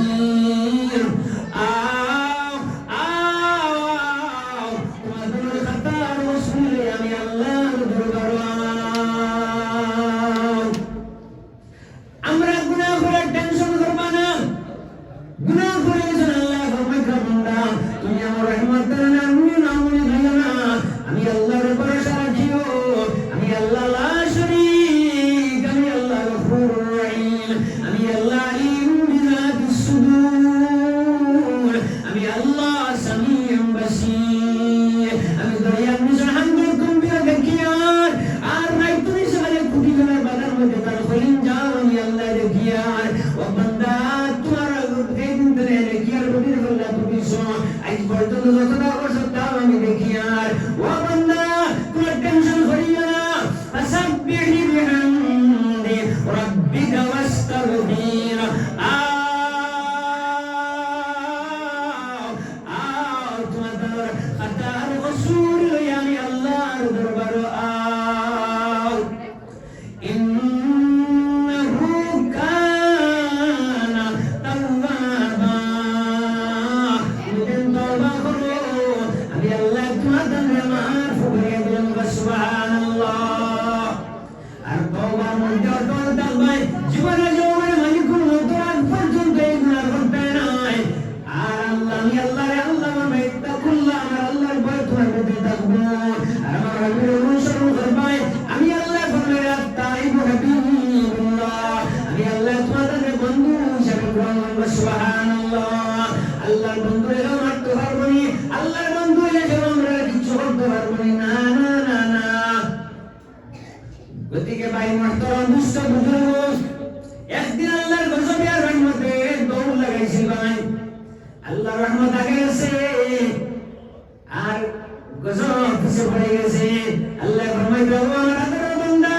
তোমাদের খাতার রসুল আমি আল্লাহর দরবারে আমরা গুনাহ করে টেনশন করবা না। গুনাহ করে আল্লাহ ফরমাইতো বান্দা তুমি আমার রহমতের নামে নামে দিও না। আমি আল্লাহর ভরসা রাখিও। আমি আল্লাহ লা শরীক, আমি আল্লাহ গফুরুর রহিম, আমি আল্লাহ আলিম বিযাতিস সুদূর, আমি আল্লাহ সামিউম বাসীর। আমি দয়ার নিজন হামদে কুম্বিয়া দেখিয়ার আর নাই তুমি সবাই কুটি গলার বাজার মধ্যে তার খলিন যাও। আমি আল্লাহ দেখিয়ার ও বান্দা তোমার দিন ধরে দেখিয়ার বলির বল্লা তুমি শোন আজ পর্যন্ত যতটা অবস্থা আমি দেখিয়ার। ও বান্দা তোমার টেনশন করিও না। فسبح بحمد ربك واستغفر. তোমাদের খাতার রসুল আমি আল্লাহর দরবারে ইন্নাহু কানা তাওয়াবা। তুমি তওবা করো, আমি আল্লাহ তোমাদের মাফ করে দেব। সুবহানাল্লাহ। আর তওবার মধ্যে অটল থাকবে, জীবনে যৌবনে মালিকুল মউত পর্যন্ত এই গুনাহ করতে নাই। আর আল্লাহ আমি আল্লাহ মানে ইত্তাকুল্লাহ, আমার আল্লাহর ভয় তোমার মধ্যে থাকবে। আর আমার রবের অনুসরণ করবে। আমি আল্লাহ সমস্ত বুজুর্গ একদিন আল্লাহর গজবে আর রহমতে দৌড় লাগাইছিল ভাই আল্লাহর রহমত আগে গেছে আর গজব পিছে পড়ে গেছে আল্লাহ ফরমাইতো আমার আদরের বান্দা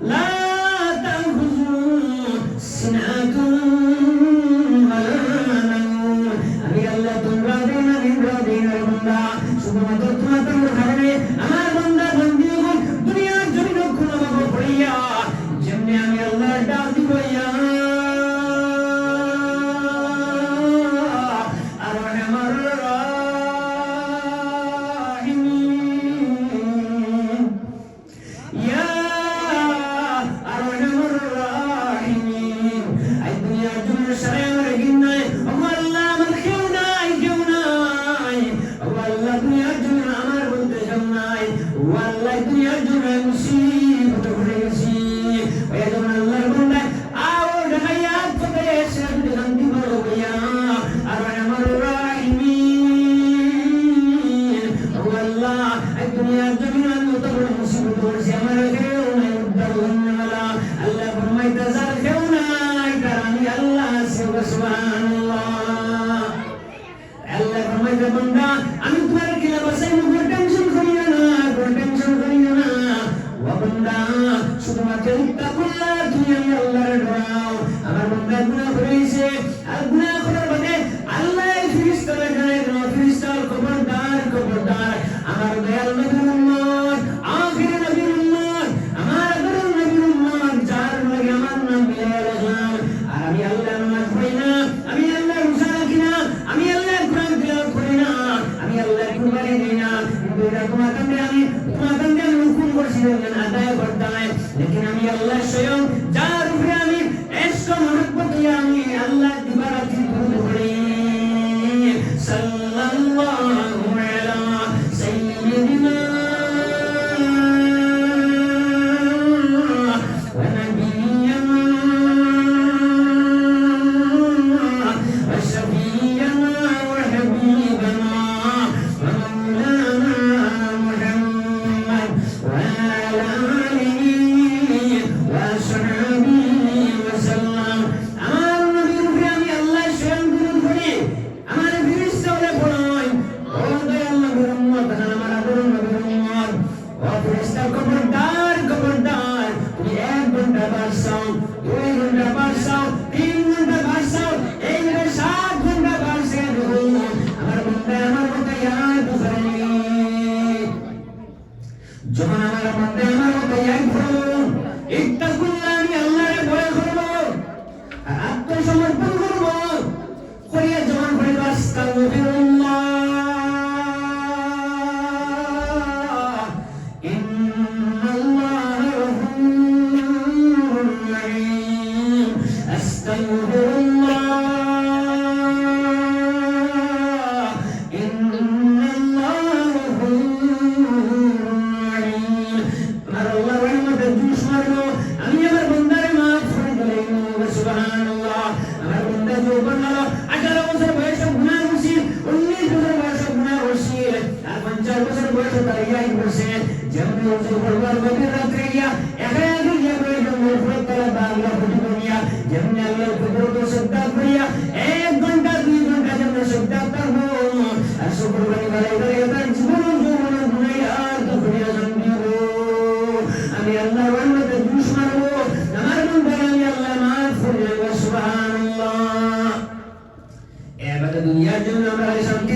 লা তাখুযু সিনাতুন ওয়ালা নাওম আমি আল্লাহ তোমরা দিন দিনের বান্দা শুধুমাত্র তোমাদের কারণে আমার বান্দা বন্দী হন দুনিয়ার জমিন খুনাবাবু পড়িয়া যেমনি আমি আল্লাহ ডাক দিব ইয়া আমি তোমার কিলা বসাই কোনো টেনশন করি না ও বান্দা শুধুমাত্র তাকুল্লাহ তুমি আমি আল্লাহর ডরাও আমার বান্দা গুনাহ করেছে আর গুনাহ করার বাদে আল্লাহ ফেরেশতারা জানায় ফেরেশতার খবরদার আমার দয়াল নবীর উম্মত আখির নবীর উম্মত আমার আদরের নবীর উম্মত যার লাগে আমার নাম মিলাইয়া রাখলাম আর আমি আল্লাহ নামাজ পড়ি না আমি আল্লাহ রোজা রাখি না আমি আল্লাহ কোরআন তিলাওয়াত করি না আমি আল্লাহ কুরবানি দিই না কিন্তু এটা তোমার কাছে আমি হুকুম করছিলেন আদায় করতে হয় लेकिन আমি আল্লাহ স্বয়ং যার উপরে আমি ইশক মহব্বত দিয়ে আমি আল্লাহ দিবারাতি দুরূদ পড়ি সাল্লাল্লাহু আলা সাইয়্যিদিনা ওয়া নাবিয়্যিনা ওয়া শাফিয়্যিনা ওয়া হাবিবানা ওয়া মাওলানা মুহাম্মদ ওয়া আলা আলিহি ওয়া সাহবিহি ওয়া সাল্লাম আমার নবীর উপরে আমি আল্লাহ স্বয়ং দুরূদ পড়ি আমার ফেরেশতারা পড়ায় ও দয়াল নবীর উম্মত আমার আদরের নবীর উম্মত ও ফেরেশতা খবরদার তুমি 1 ঘন্টা বাসাও 2 ঘন্টা বাসাও 3 ঘন্টা বাসাও এইভাবে 7 ঘন্টা বাসে আমার বান্দা আমার কথা ইয়াদ করেনি যখন আমার বান্দা আমার কথা ইয়াদ করো ইত্তাকুল্লাহ আমি আল্লাহর ভয় করব আর আত্মসমর্পণ করব করিয়া যখন বলব আস্তাগফিরুল্লাহ ইন্নাল্লাহা গফুরুর রহিম আস্তাগফিরুল্লাহ ইন্নাল্লাহা গফুরুর রহিম আমার আল্লাহর রহমতের জুস মারলো আমি আমার বান্দারে মাফ করে দিলাম সুবহানাল্লাহ আমার বান্দা যৌবন হলো 18 বছর বয়সে গুনাহ করছি 19 বছর বয়সে গুনাহ করছি আর 50 বছর বয়সে তার ইয়াই করছে যেমন ওজু করবার গভীর রাত্রে গিয়া একা গিয়া প্রয়োজন মুফরত তারা বাংলা ফুটি করিয়া যেমন আল্লাহর কুদরত শ্রদ্ধা করিয়া 1 ঘন্টা 2 ঘন্টা যেমন শ্রদ্ধা করবো আর শুকরবানি বালাই করে তার জীবন যৌবন গুনাহ আর তো করিয়া জানিব আমি আল্লাহর রহমতের জুস মারবো আমার বান্দাকে আমি আল্লাহ মাফ করে দেব সুবহানাল্লাহ এবারে দুনিয়ার জন্য আমরা শান্তি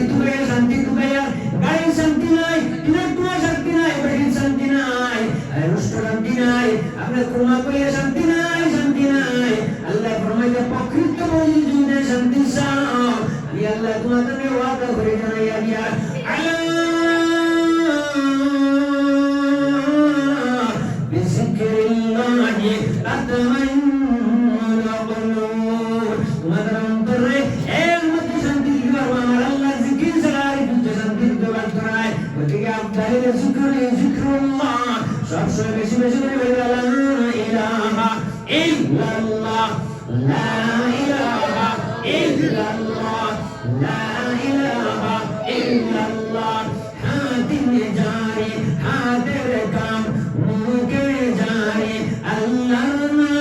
তুকাইয়া গাড়ি শান্তি নাই ইলেকট্রিক শান্তি নাই বাড়ির শান্তি নাই আর রুষ্ট শান্তি নাই আমরা ক্ষমা করিয়া শান্তি নাই আল্লাহ ফরমাইতে প্রকৃত বলি জীবনে শান্তি চাও আমি আল্লাহ তোমাদের ওয়াদা করে জানাইয়া দিয়া আল্লাহ বিজিক্রিল্লাহি তাতমাইন্নুল কুলুব তোমাদের অন্তরে একমাত্র শান্তি দিবার আমার আল্লাহ জিকির ছাড়া আর কিছু শান্তি দিতে পারত না ওদিকে আপনাদের জিক্রুল্লাহ সবসময় বেশি করে বলবে লা ইলাহা ইল্লাল্লাহ লা ইলাহা ইল্লাল্লাহ লা ইলাহা ইল্লাল্লাহ হাতিম জারি হাতের কাম মুখে জারি আল্লাহর নাম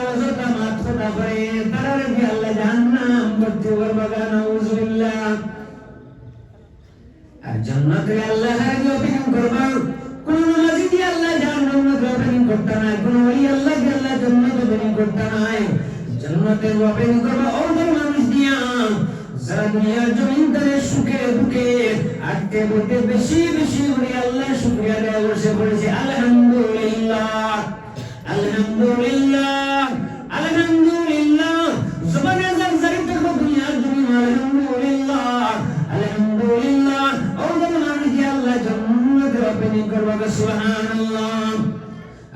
রহমতের ওয়াবেন করবা ওদের মানুষ দিয়া যারা দুনিয়ার জমিন তারে সুখে দুঃখে আটকে বলতে বেশি বেশি করে আল্লাহ শুকরিয়া দেওয়া বসে পড়েছে আলহামদুলিল্লাহ আলহামদুলিল্লাহ আলহামদুলিল্লাহ জবানে জারি থাকবো দুনিয়ার জমিন আলহামদুলিল্লাহ আলহামদুলিল্লাহ ওদের মানুষ দিয়া আল্লাহ জান্নাতের ওয়াবেন করবা সুবহানাল্লাহ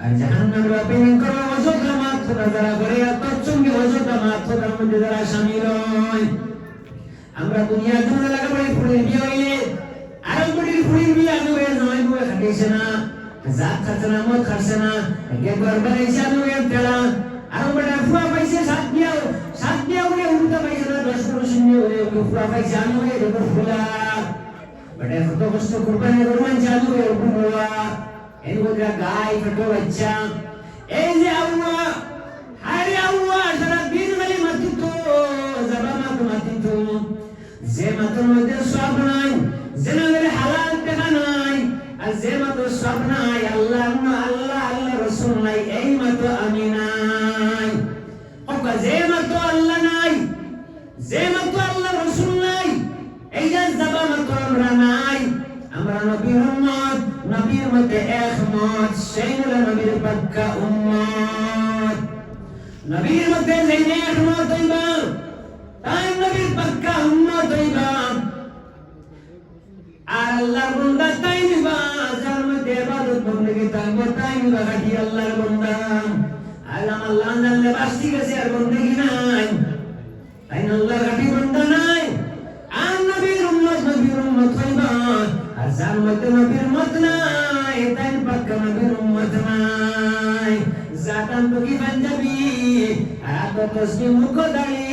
আর জাহান্নামের ওয়াবেন করবা ওজোটা মাত্র যারা করে তার সঙ্গে ওজোটা মাত্র তার মধ্যে যারা শামিল হয় আমরা দুনিয়ার জন্য লাগাবাড়ি ফুলের বিয়ে হইলে আরম্বটির ফুলের বিয়ে আগে হয়ে নয় বয়ে খাটিয়েছে না জাত খাচ্ছে না মদ খাচ্ছে না একবার বানাইছে আগে হয়ে তেলা আরম্বটা ফুয়া পাইছে সাত দিয়া হয়ে উল্টা পাইছে না 10 শূন্য হয়ে ফুয়া পাইছে আগে হয়ে দেখো ফুলা বেটা কত কষ্ট কুরবানি করবেন চালু হয়ে ফুলা এই বলে গাই ফটো বাচ্চা এই যে আল্লাহ হারে আল্লাহ সারা দিন মানে মাটি তো জাবানা তো মাটি তো যে মাত্র মধ্যে সব নাই যে নবীর হালাল টাকা নাই আর যে মাত্র সব নাই আল্লাহ আল্লাহ আল্লাহ রাসূল নাই এই মাত্র আমি নাই ওকা যে মাত্র আল্লাহ নাই যে মাত্র আল্লাহ রাসূল নাই এই যে যাবা মাত্র আমরা নাই আমরা নবীর উম্মত নবীর মতে একমত সেই হলো নবীর পাক্কা উম্মত নবীর মতে যেই একমত হইবা তাই নবীর পাক্কা উম্মত হইবা আর আল্লাহর বান্দা তাই নিবা যার মধ্যে ইবাদত বندگی থাকবে তাই নিবা খাঁটি আল্লাহর বান্দা আল্লাহ জানলে বাসি গেছে আর বندگی নাই তাই আল্লাহর খাঁটি বান্দা নাই আর নবীর উম্মত হইবা আর যার মধ্যে নবীর মত নাই তাই পাক্কা নবীর উম্মত নাই জাতান তো কি পাঞ্জাবি আর তো তসবি মুখ দাড়ি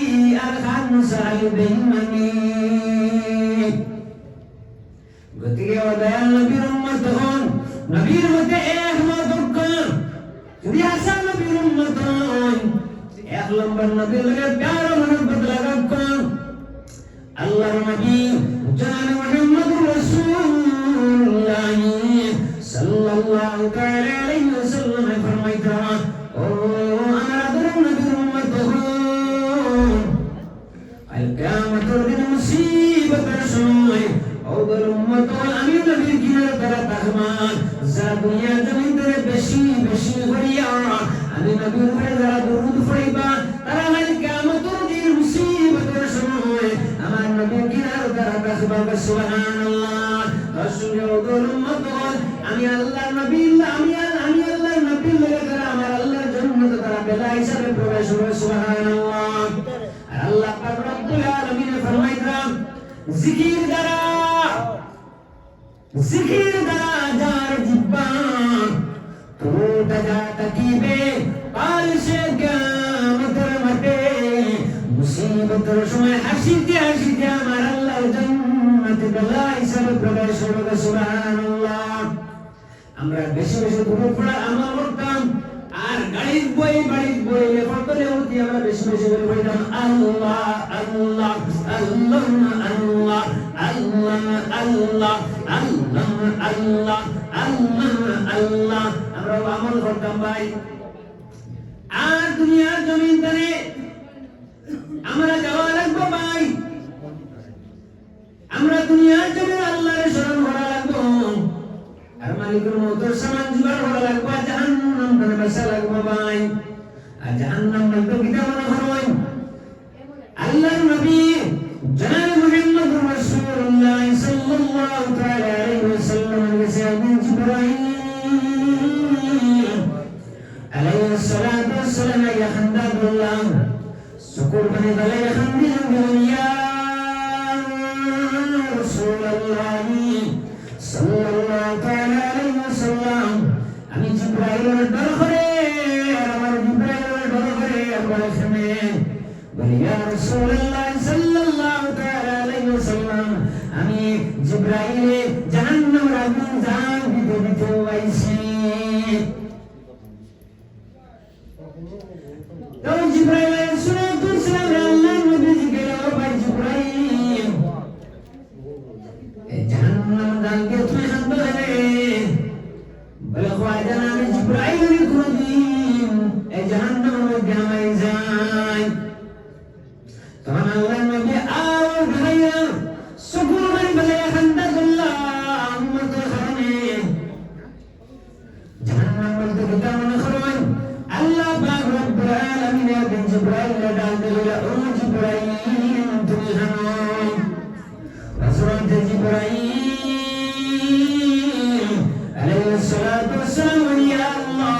আর খান মুসালি বেঈমানি গতিকে ওদয়াল নবীর উম্মত হন নবীর মধ্যে একমত হন যদি আসা নবীর উম্মত হন এক নম্বর নবীর লগে প্যার মহব্বত লাগান আল্লাহর নবী জান মুহাম্মদুর রাসূলুল্লাহ সাল্লাল্লাহু তাআলা আলাইহি ওয়াসাল্লাম ফরমাইতা ও আমাদের নবীর উম্মত হন আল কিয়ামতের দিন মুসিবতের সময় ওদের উম্মত আমি নবীর কিনারে তারা তাহমান যারা দুনিয়া জমিন ধরে বেশি বেশি করিয়া আমি নবীর উপরে যারা দরুদ পড়িবা তারা আল কিয়ামতের দিন মুসিবতের সময় আমার নবীর কিনারে তারা তাহমান সুবহানাল্লাহ রাসূলের ওদের উম্মত আমি আল্লাহর নবী আমি আল্লাহর নবীর লাগে তারা আমার আল্লাহর জান্নাতে তারা বেলা হিসাবে প্রবেশ করবে সুবহানাল্লাহ আর আল্লাহ পাক রব্বুল আলামিন ফরমাইলেন জিকির দ্বারা যার জিব্বা তোটা যা তাকিবে পালসে কিয়ামতের মাঠে মুসিবতের সময় হাসিতে হাসিতে আমার আল্লাহর জান্নাতে বেলা হিসাবে প্রবেশ করবে সুবহানাল্লাহ আমরা বেশি বেশি দুরূদ পড়া আমল করতাম আর গাড়ির বই বাড়ির বই লেখকলে হতে আমরা বেশি বেশি করে পড়তাম আল্লাহ আল্লাহ আল্লাহ আল্লাহ আল্লাহ আল্লাহ আল্লাহ আল্লাহ আল্লাহ আল্লাহ আমরা আমল করতাম ভাই আর দুনিয়ার জমিন তলে আমরা যাওয়া লাগবো ভাই আমরা দুনিয়ার জমিন আল্লাহর শরণ করা লাগবো আর মালিকের মতের সামান জোগাড় করা লাগবে জাহান্নাম থেকে বাঁচা লাগবে ভাই আর জাহান্নাম বলতে কি মনে হয় আল্লাহর নবী জনাব মুহাম্মদুর রাসূলুল্লাহ সাল্লাল্লাহু তাআলা আলাইহি ওয়াসাল্লাম কাছে আমিন জিবরাইল আলাইহিস সালাতু ওয়াসসালাম ইয়া হামদাল্লাহ শুকর বনে গলে আলহামদুলিল্লাহ ইয়া রাসূলুল্লাহ সাল্লাল্লাহু তাআলা আলাইহি ওয়াসাল্লাম আমি জিবরাইলের দরবারে আমার জিবরাইলের দরবারে আমার সামনে বলি ইয়া রাসূলুল্লাহ সাল্লাল্লাহু তাআলা আলাইহি ওয়াসাল্লাম আমি জিবরাইলে জাহান্নামের আগুন জান দিতে আইছি তো জিবরাইল সাল্লাল্লাহু আলাইহি আল্লাহর নবী গেল ভাই জিবরাইল এই জাহান্নাম দাঙ্গে তুই হান্দরে বলে খোয়াজা নামে জিবরাইল কোনদিন এই জাহান্নামের মধ্যে আমায় যায় জিবরাইল ডাক দিল, ও জিবরাইল তুমি জানো হযরত জিবরাইল আলাইহিস সালাতু ওয়াসসালাম, ইয়া আল্লাহ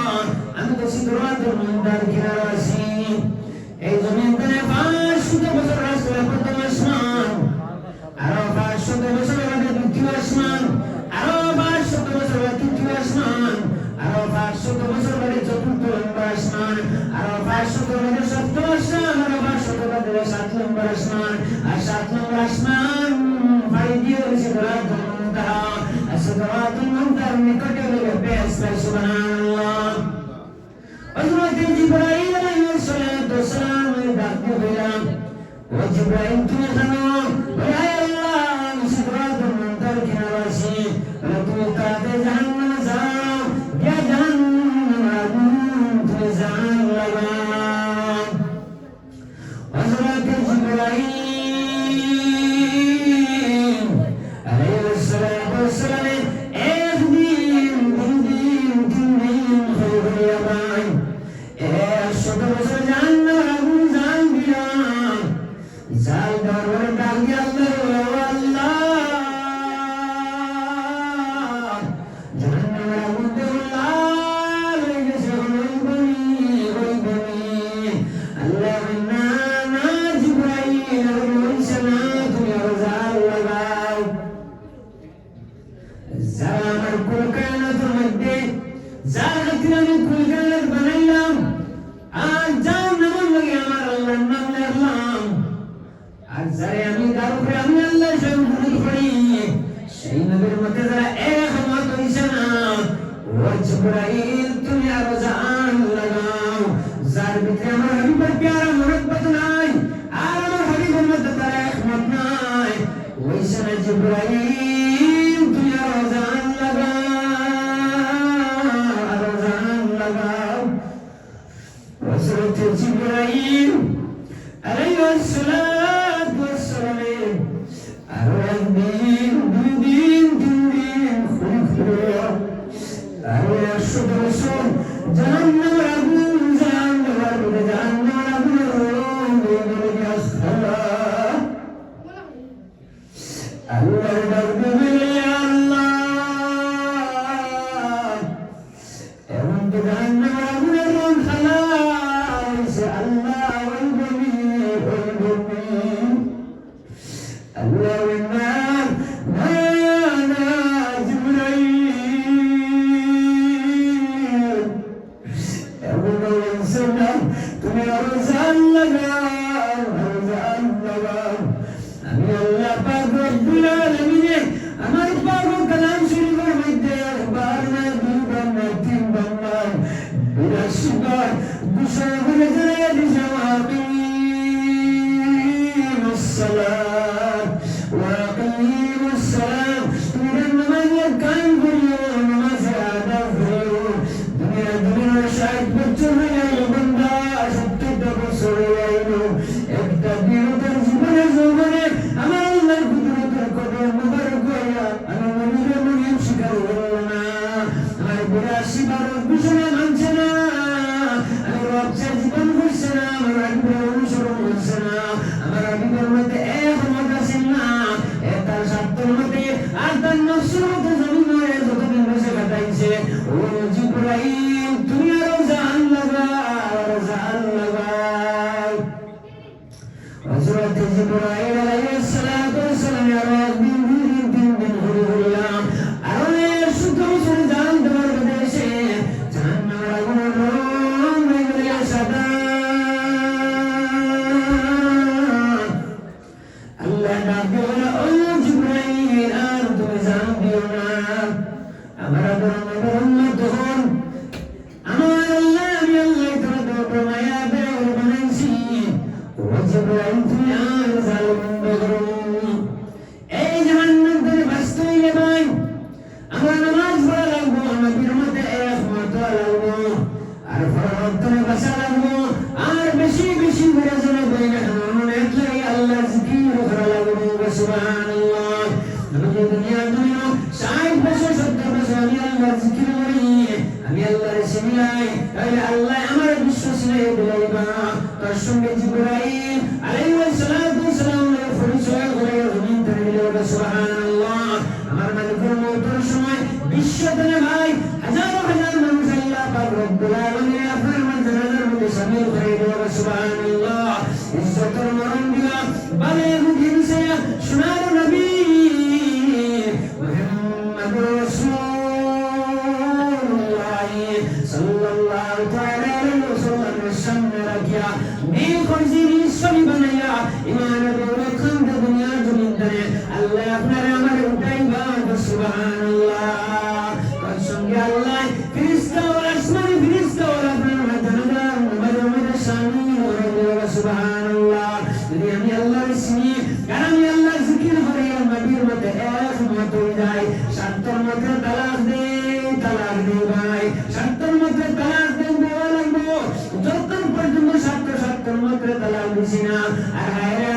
আমি তো সিদরাতুল মুনতাহার কিনারে আছি। এই জমিনে 500 বছর রাসূল প্রথম আসমান, আরো 500 বছর বাদে দ্বিতীয় আসমান, আরো 500 বছর বাদে তৃতীয় আসমান, আরো 500 বছর বাদে চতুর্থ নম্বর আসমান, আরো 500 বাদে সপ্তম আসমান, আরো 500 বাদে 7 নম্বর আসমান, আর 7 নম্বর আসমান পাড়ি দিয়ে সিদরাতুল মুনতাহা। সিদরাতুল মুনতাহার নিকটে গেলে বেশ সুবহানাল্লাহ। হযরত জিবরাইল আলাইহিস সালাতু ওয়াসসালাম ডাক দিলেন, ও জিবরাইল তুমি জানো হে আল্লাহ আমি সিদরাতুল মুনতাহার কিনারে আছি, তুমি তাতে জাহান্নামে যাও, ইয়া জাহান্নাম আগুন তুমি জান লাগাও। হযরত জিবরাইল আলাইহিস সালাতু ওয়াসসালাম একদিন, দুদিন, 3 দিন হয়ে যায়, 100 বছর জাহান্নামের আগুন জান দিলাম। জাল দরবার ডাক দিয়ে আল্লাহ জাহান্নামের আগুন তো লাল হয়ে গেছে, ওই বনি আল্লাহ না জিবরাইল বলছে না তুমি আরো জাল লাগাও। যারা আমার কুল কায়নাতের মধ্যে যার খাতিরে আমি কুল কায়নাত বানাইলাম, আর যার নাম লাগে আমার আল্লাহর নাম লিখলাম, আর যারে আমি তার উপরে আমি আল্লাহ স্বয়ং দুরূদ পড়ি, সেই নবীর মধ্যে যারা একমত হইছে না, ও জিবরাইল তুমি আরো জান লাগাও। যার ভিতরে আমার হাবিবের প্যারা মহব্বত নাই, আর আমার হাবিবের মধ্যে তার একমত নাই, হইছে না জিবরাইল তুমি আরো জান লাগাও, আরো জান লাগাও। হযরত জিবরাইল আলাইহিস সালাতু ওয়াসসালাম আরো একদিন, 2 দিন, 3 দিন ঘুরে আরো 100 বছর জাহান্নামের আগুন, জাহান্নামের আগুন আল্লাহ ডাক দিবে, আল্লাহ এমন তো জাহান্নামের আগুনের রং খালা হইছে, আল্লাহ ওই বনি আল্লাহ ওই নাম না জিবরাইল এমন হইছে না, তুমি আরো জান লাগাও, আরো জান লাগাও। আমি আল্লাহ পাক রব্বুল আলামিন আমার পাক কালাম শরীফের মধ্যে একবার না, 2 বার না, 3 বার না, 82 বার ঘোষণা করে জানিয়ে দিয়েছে, ওয়াকিমুস সালাত ওয়াকিমুস সালাত, তুমি নামাজে কায়েম করিও, নামাজে আদায় করিও। দুনিয়ার 60 বছর হয়ে গেল বান্দা, 70 বছর হয়ে গেল, একটা বিরতের জীবনে যৌবনে আমার আল্লাহর কুদরতের কদর মুবারক হইয়া আমার মনিরে মনির স্বীকার হলো না, আমার 82 বার ঘোষণা মানছে না, আমি রবছে জীবন করছে না, আমার হাবিবের অনুসরণ করছে না, আমার হাবিবের মধ্যে একমত আছে না, তার স্বার্থের মধ্যে আর তার নফসের মধ্যে জমিনে যতদিন বসে কাটাইছে। ও জিবরাইল তুমি আরো জান লাগাও, আরো জান লাগাও। হযরত জিবরাইল আলাইহিস সালাতু ওয়াসসালাম আরো 2 দিন, 3 দিন ঘুরলাম, আরো 100 বছর জান দেওয়ার উদ্দেশ্যে জাহান্নামের আগুনের রং হয়ে গেল সাদা। আল্লাহ ডাক দিলেন, ও জিবরাইল আর তুমি জান দিও না, আমার নবীর উম্মত হন, আমার আল্লাহ আমি আল্লাহ তোমাদের উপর মায়া বের বানাইছি। ও জিবরাইল তুমি আর জালিম সঙ্গে জিবরাইল আলাইহিস সালাতু সালাম পরিচয় করে জমিন থেকে দিল সুবহানাল্লাহ আমার মালিকের মওতের সময় বিশ্বতনে ভাই হাজার হাজার মানুষ আল্লাহ পাক রব্বুল আলামিন আপনার জানাজার মধ্যে শামিল করে দিল সুবহানাল্লাহ ইজ্জতের মরণ দিলা বলে মুজিবসে সোনার নবী মুহাম্মদুর রাসূলুল্লাহ সাল্লাল্লাহু তাআলা আলাইহি ওয়াসাল্লাম সামনে রাখিয়া নেক খরজির শরী বানায়া ইমানের রক্ষণ দুনিয়া জমিন ধরে আল্লাহ আপনার আমার উঠাইবা সুবহানাল্লাহ তার সঙ্গে আল্লাহ ফেরেশতা ও আসমানি ফেরেশতা ও আপনার জানাজার মধ্যে শামিল করে দিল সুবহানাল্লাহ যদি আমি আল্লাহর ইসমি কারণ আমি আল্লাহর জিকির করে নবীর মধ্যে এক মত হয়ে যায় শান্তর মধ্যে তালাক দে ভাই শান্তর মধ্যে তালাক দেব লাগবো যতক্ষণ পর্যন্ত শান্তর মধ্যে তালাক দিছি না আর হায়রে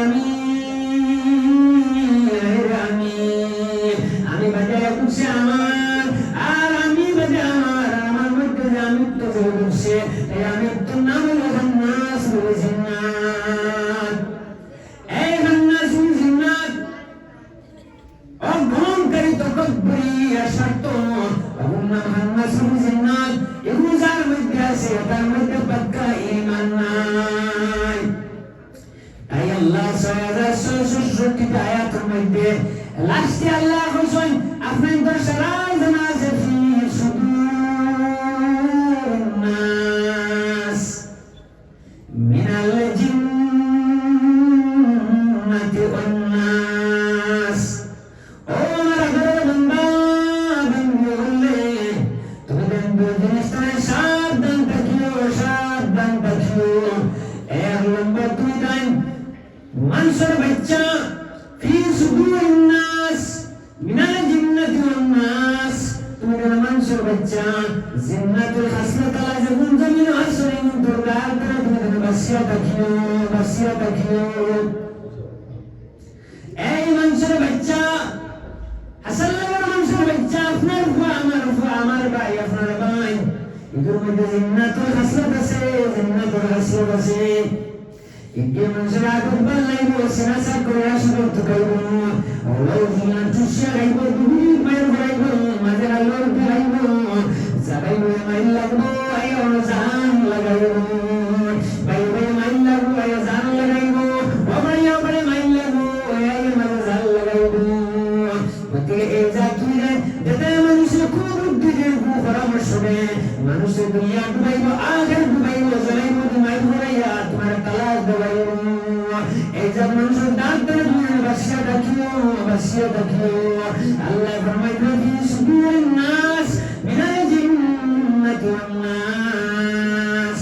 আমি বাজায় খুশি আমার আর আমি বাজে আমার মধ্যে যে আমি তো করছে তাই আমি তো নাম খান্নাস জিন্নাত এই খান্নাস জিন্নাত অহংকারী তকব্বুরি আশাত অগুনা খান্নাস জিন্নাত এগুলো যার মধ্যে আছে তার মধ্যে পাক্কা ঈমান নাই তাই আল্লাহ 66 আয়াতের মধ্যে লাস্টে আল্লাহ কইছেন আপনাদের সারা জানাজে ফি সুদুর নাস মিনাল জিন্নাতি ওয়ান নাস ও আমার ঘরের বান্দা বন্ধু হলে তোমাদের দুনিয়াতে সাবধান থাকিও এক নম্বর দুই টাইম মানুষের বাচ্চা ফি সুদুরিন নাস মিনাল জিন্নাতি ওয়ান নাস তোমাদের মানুষের বাচ্চা জিন্নাতুল খাসলাত আলা যখন জমিন আসরে দরকার করে তোমাদের বাসিয়া থাকিও এই মানুষের বাচ্চা হাসাল্লাহর মানুষের বাচ্চা আপনার আমার ভাই আপনার ভাই এদের মধ্যে জিন্নাতুল খাসলাত আছে ইনকে মানুষের আগত বানাইব সেনাসা করে আসবে তো গাইব আল্লাহ জিয়ান তুষা গাইব দুই মায়ের গাইব মাঝে আল্লাহ গাইব জাগাইব মাইল লাগবো আয় জান লাগাইব ভাই মাইল লাগবো আয় জান লাগাইব বাবাইয়া বড় মাইল লাগবো আয় মাঝে জান লাগাইব বতে এই জাতুরে যেতে মানুষের খুব বুদ্ধির পরামর্শ দেয় মানুষের দুনিয়া ডুবাইব আখের ডুবাইব জানাইব মাইল করাইয়া তোমার তালাক দেবাইব এই যে মানুষের ডাক ধরে বাসিয়া দেখিও আল্লাহ ফরমাইলো ফি সুদুরিন নাস মিনাল জিন্নাতি ওয়ান নাস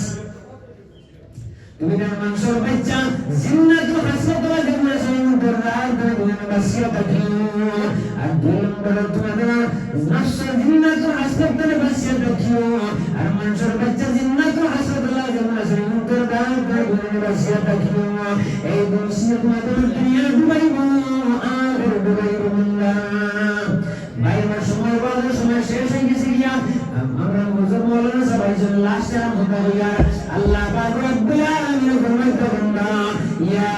তুমি না মানুষের বাচ্চা জিন্নাতুল খাসলাত ওয়া জিন্নাতুল দররাত বাসিয়া দেখিও আর দুই নম্বর তোমাদের নফসের জিন্নাতুল খাসলাত বাসিয়া দেখিও আর মানুষের বাচ্চা জিন্নাতুল খাসলাত ওয়া জিন্নাতুল দররাত বাসিয়া দেখিও এই দুনিয়া তোমাদের দুনিয়া ডুবাইব আখির ডুবাইব না ভাই আমার সময় বড় সময় শেষ হয়ে গেছে গিয়া আমরা হুজুর মাওলানা সবাই জন্য লাস্ট টাইম কথা হইয়া আল্লাহ পাক রব্বুল আলামিন ফরমাইতে বান্দা ইয়া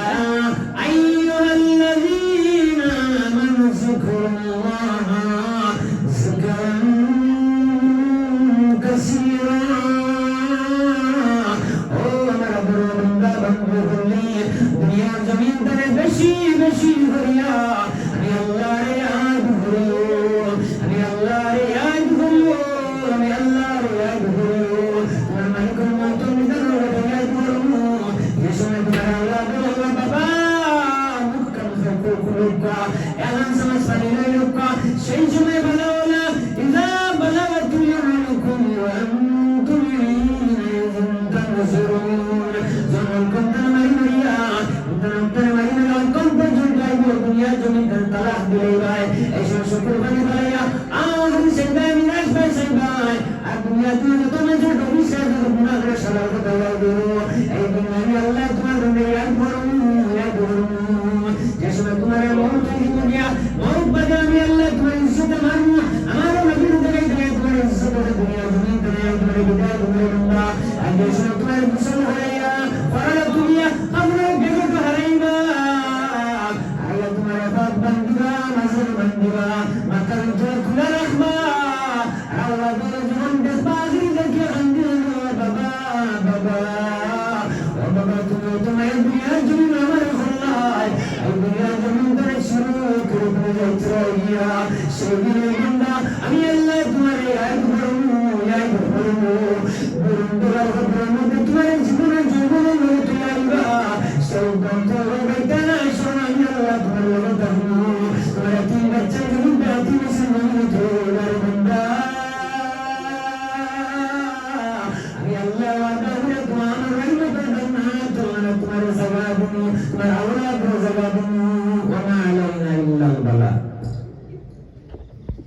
আইয়ুহাল্লাযীনা আমানু যিকুরুল্লাহা যিকরান কাসীরা ও আমার বান্দা বন্ধু বলি দুনিয়ার জমিন ধরে বেশি করিয়া আমি আল্লাহরে ইয়াদ করিও তোমার মালিকের মত নিদান আমরা বিগত হারাইবা আল্লাহ তোমার বাপ বান্দিবা নাজর বান্দিবা মাথার উপর খুলে রাখবা আল্লাহ তোমার জীবন দেখবা আখরি দেখে কান্দিও বাবা বাবা ও বাবা তুমি তোমার দুনিয়ার জন্য আমার খোলাই এই দুনিয়ার জন্য তার শুরু করে করে যাচ্ছ ইয়া সেদিনের বন্দা আমি আল্লাহ তোমার আয়াত করবো বরুণ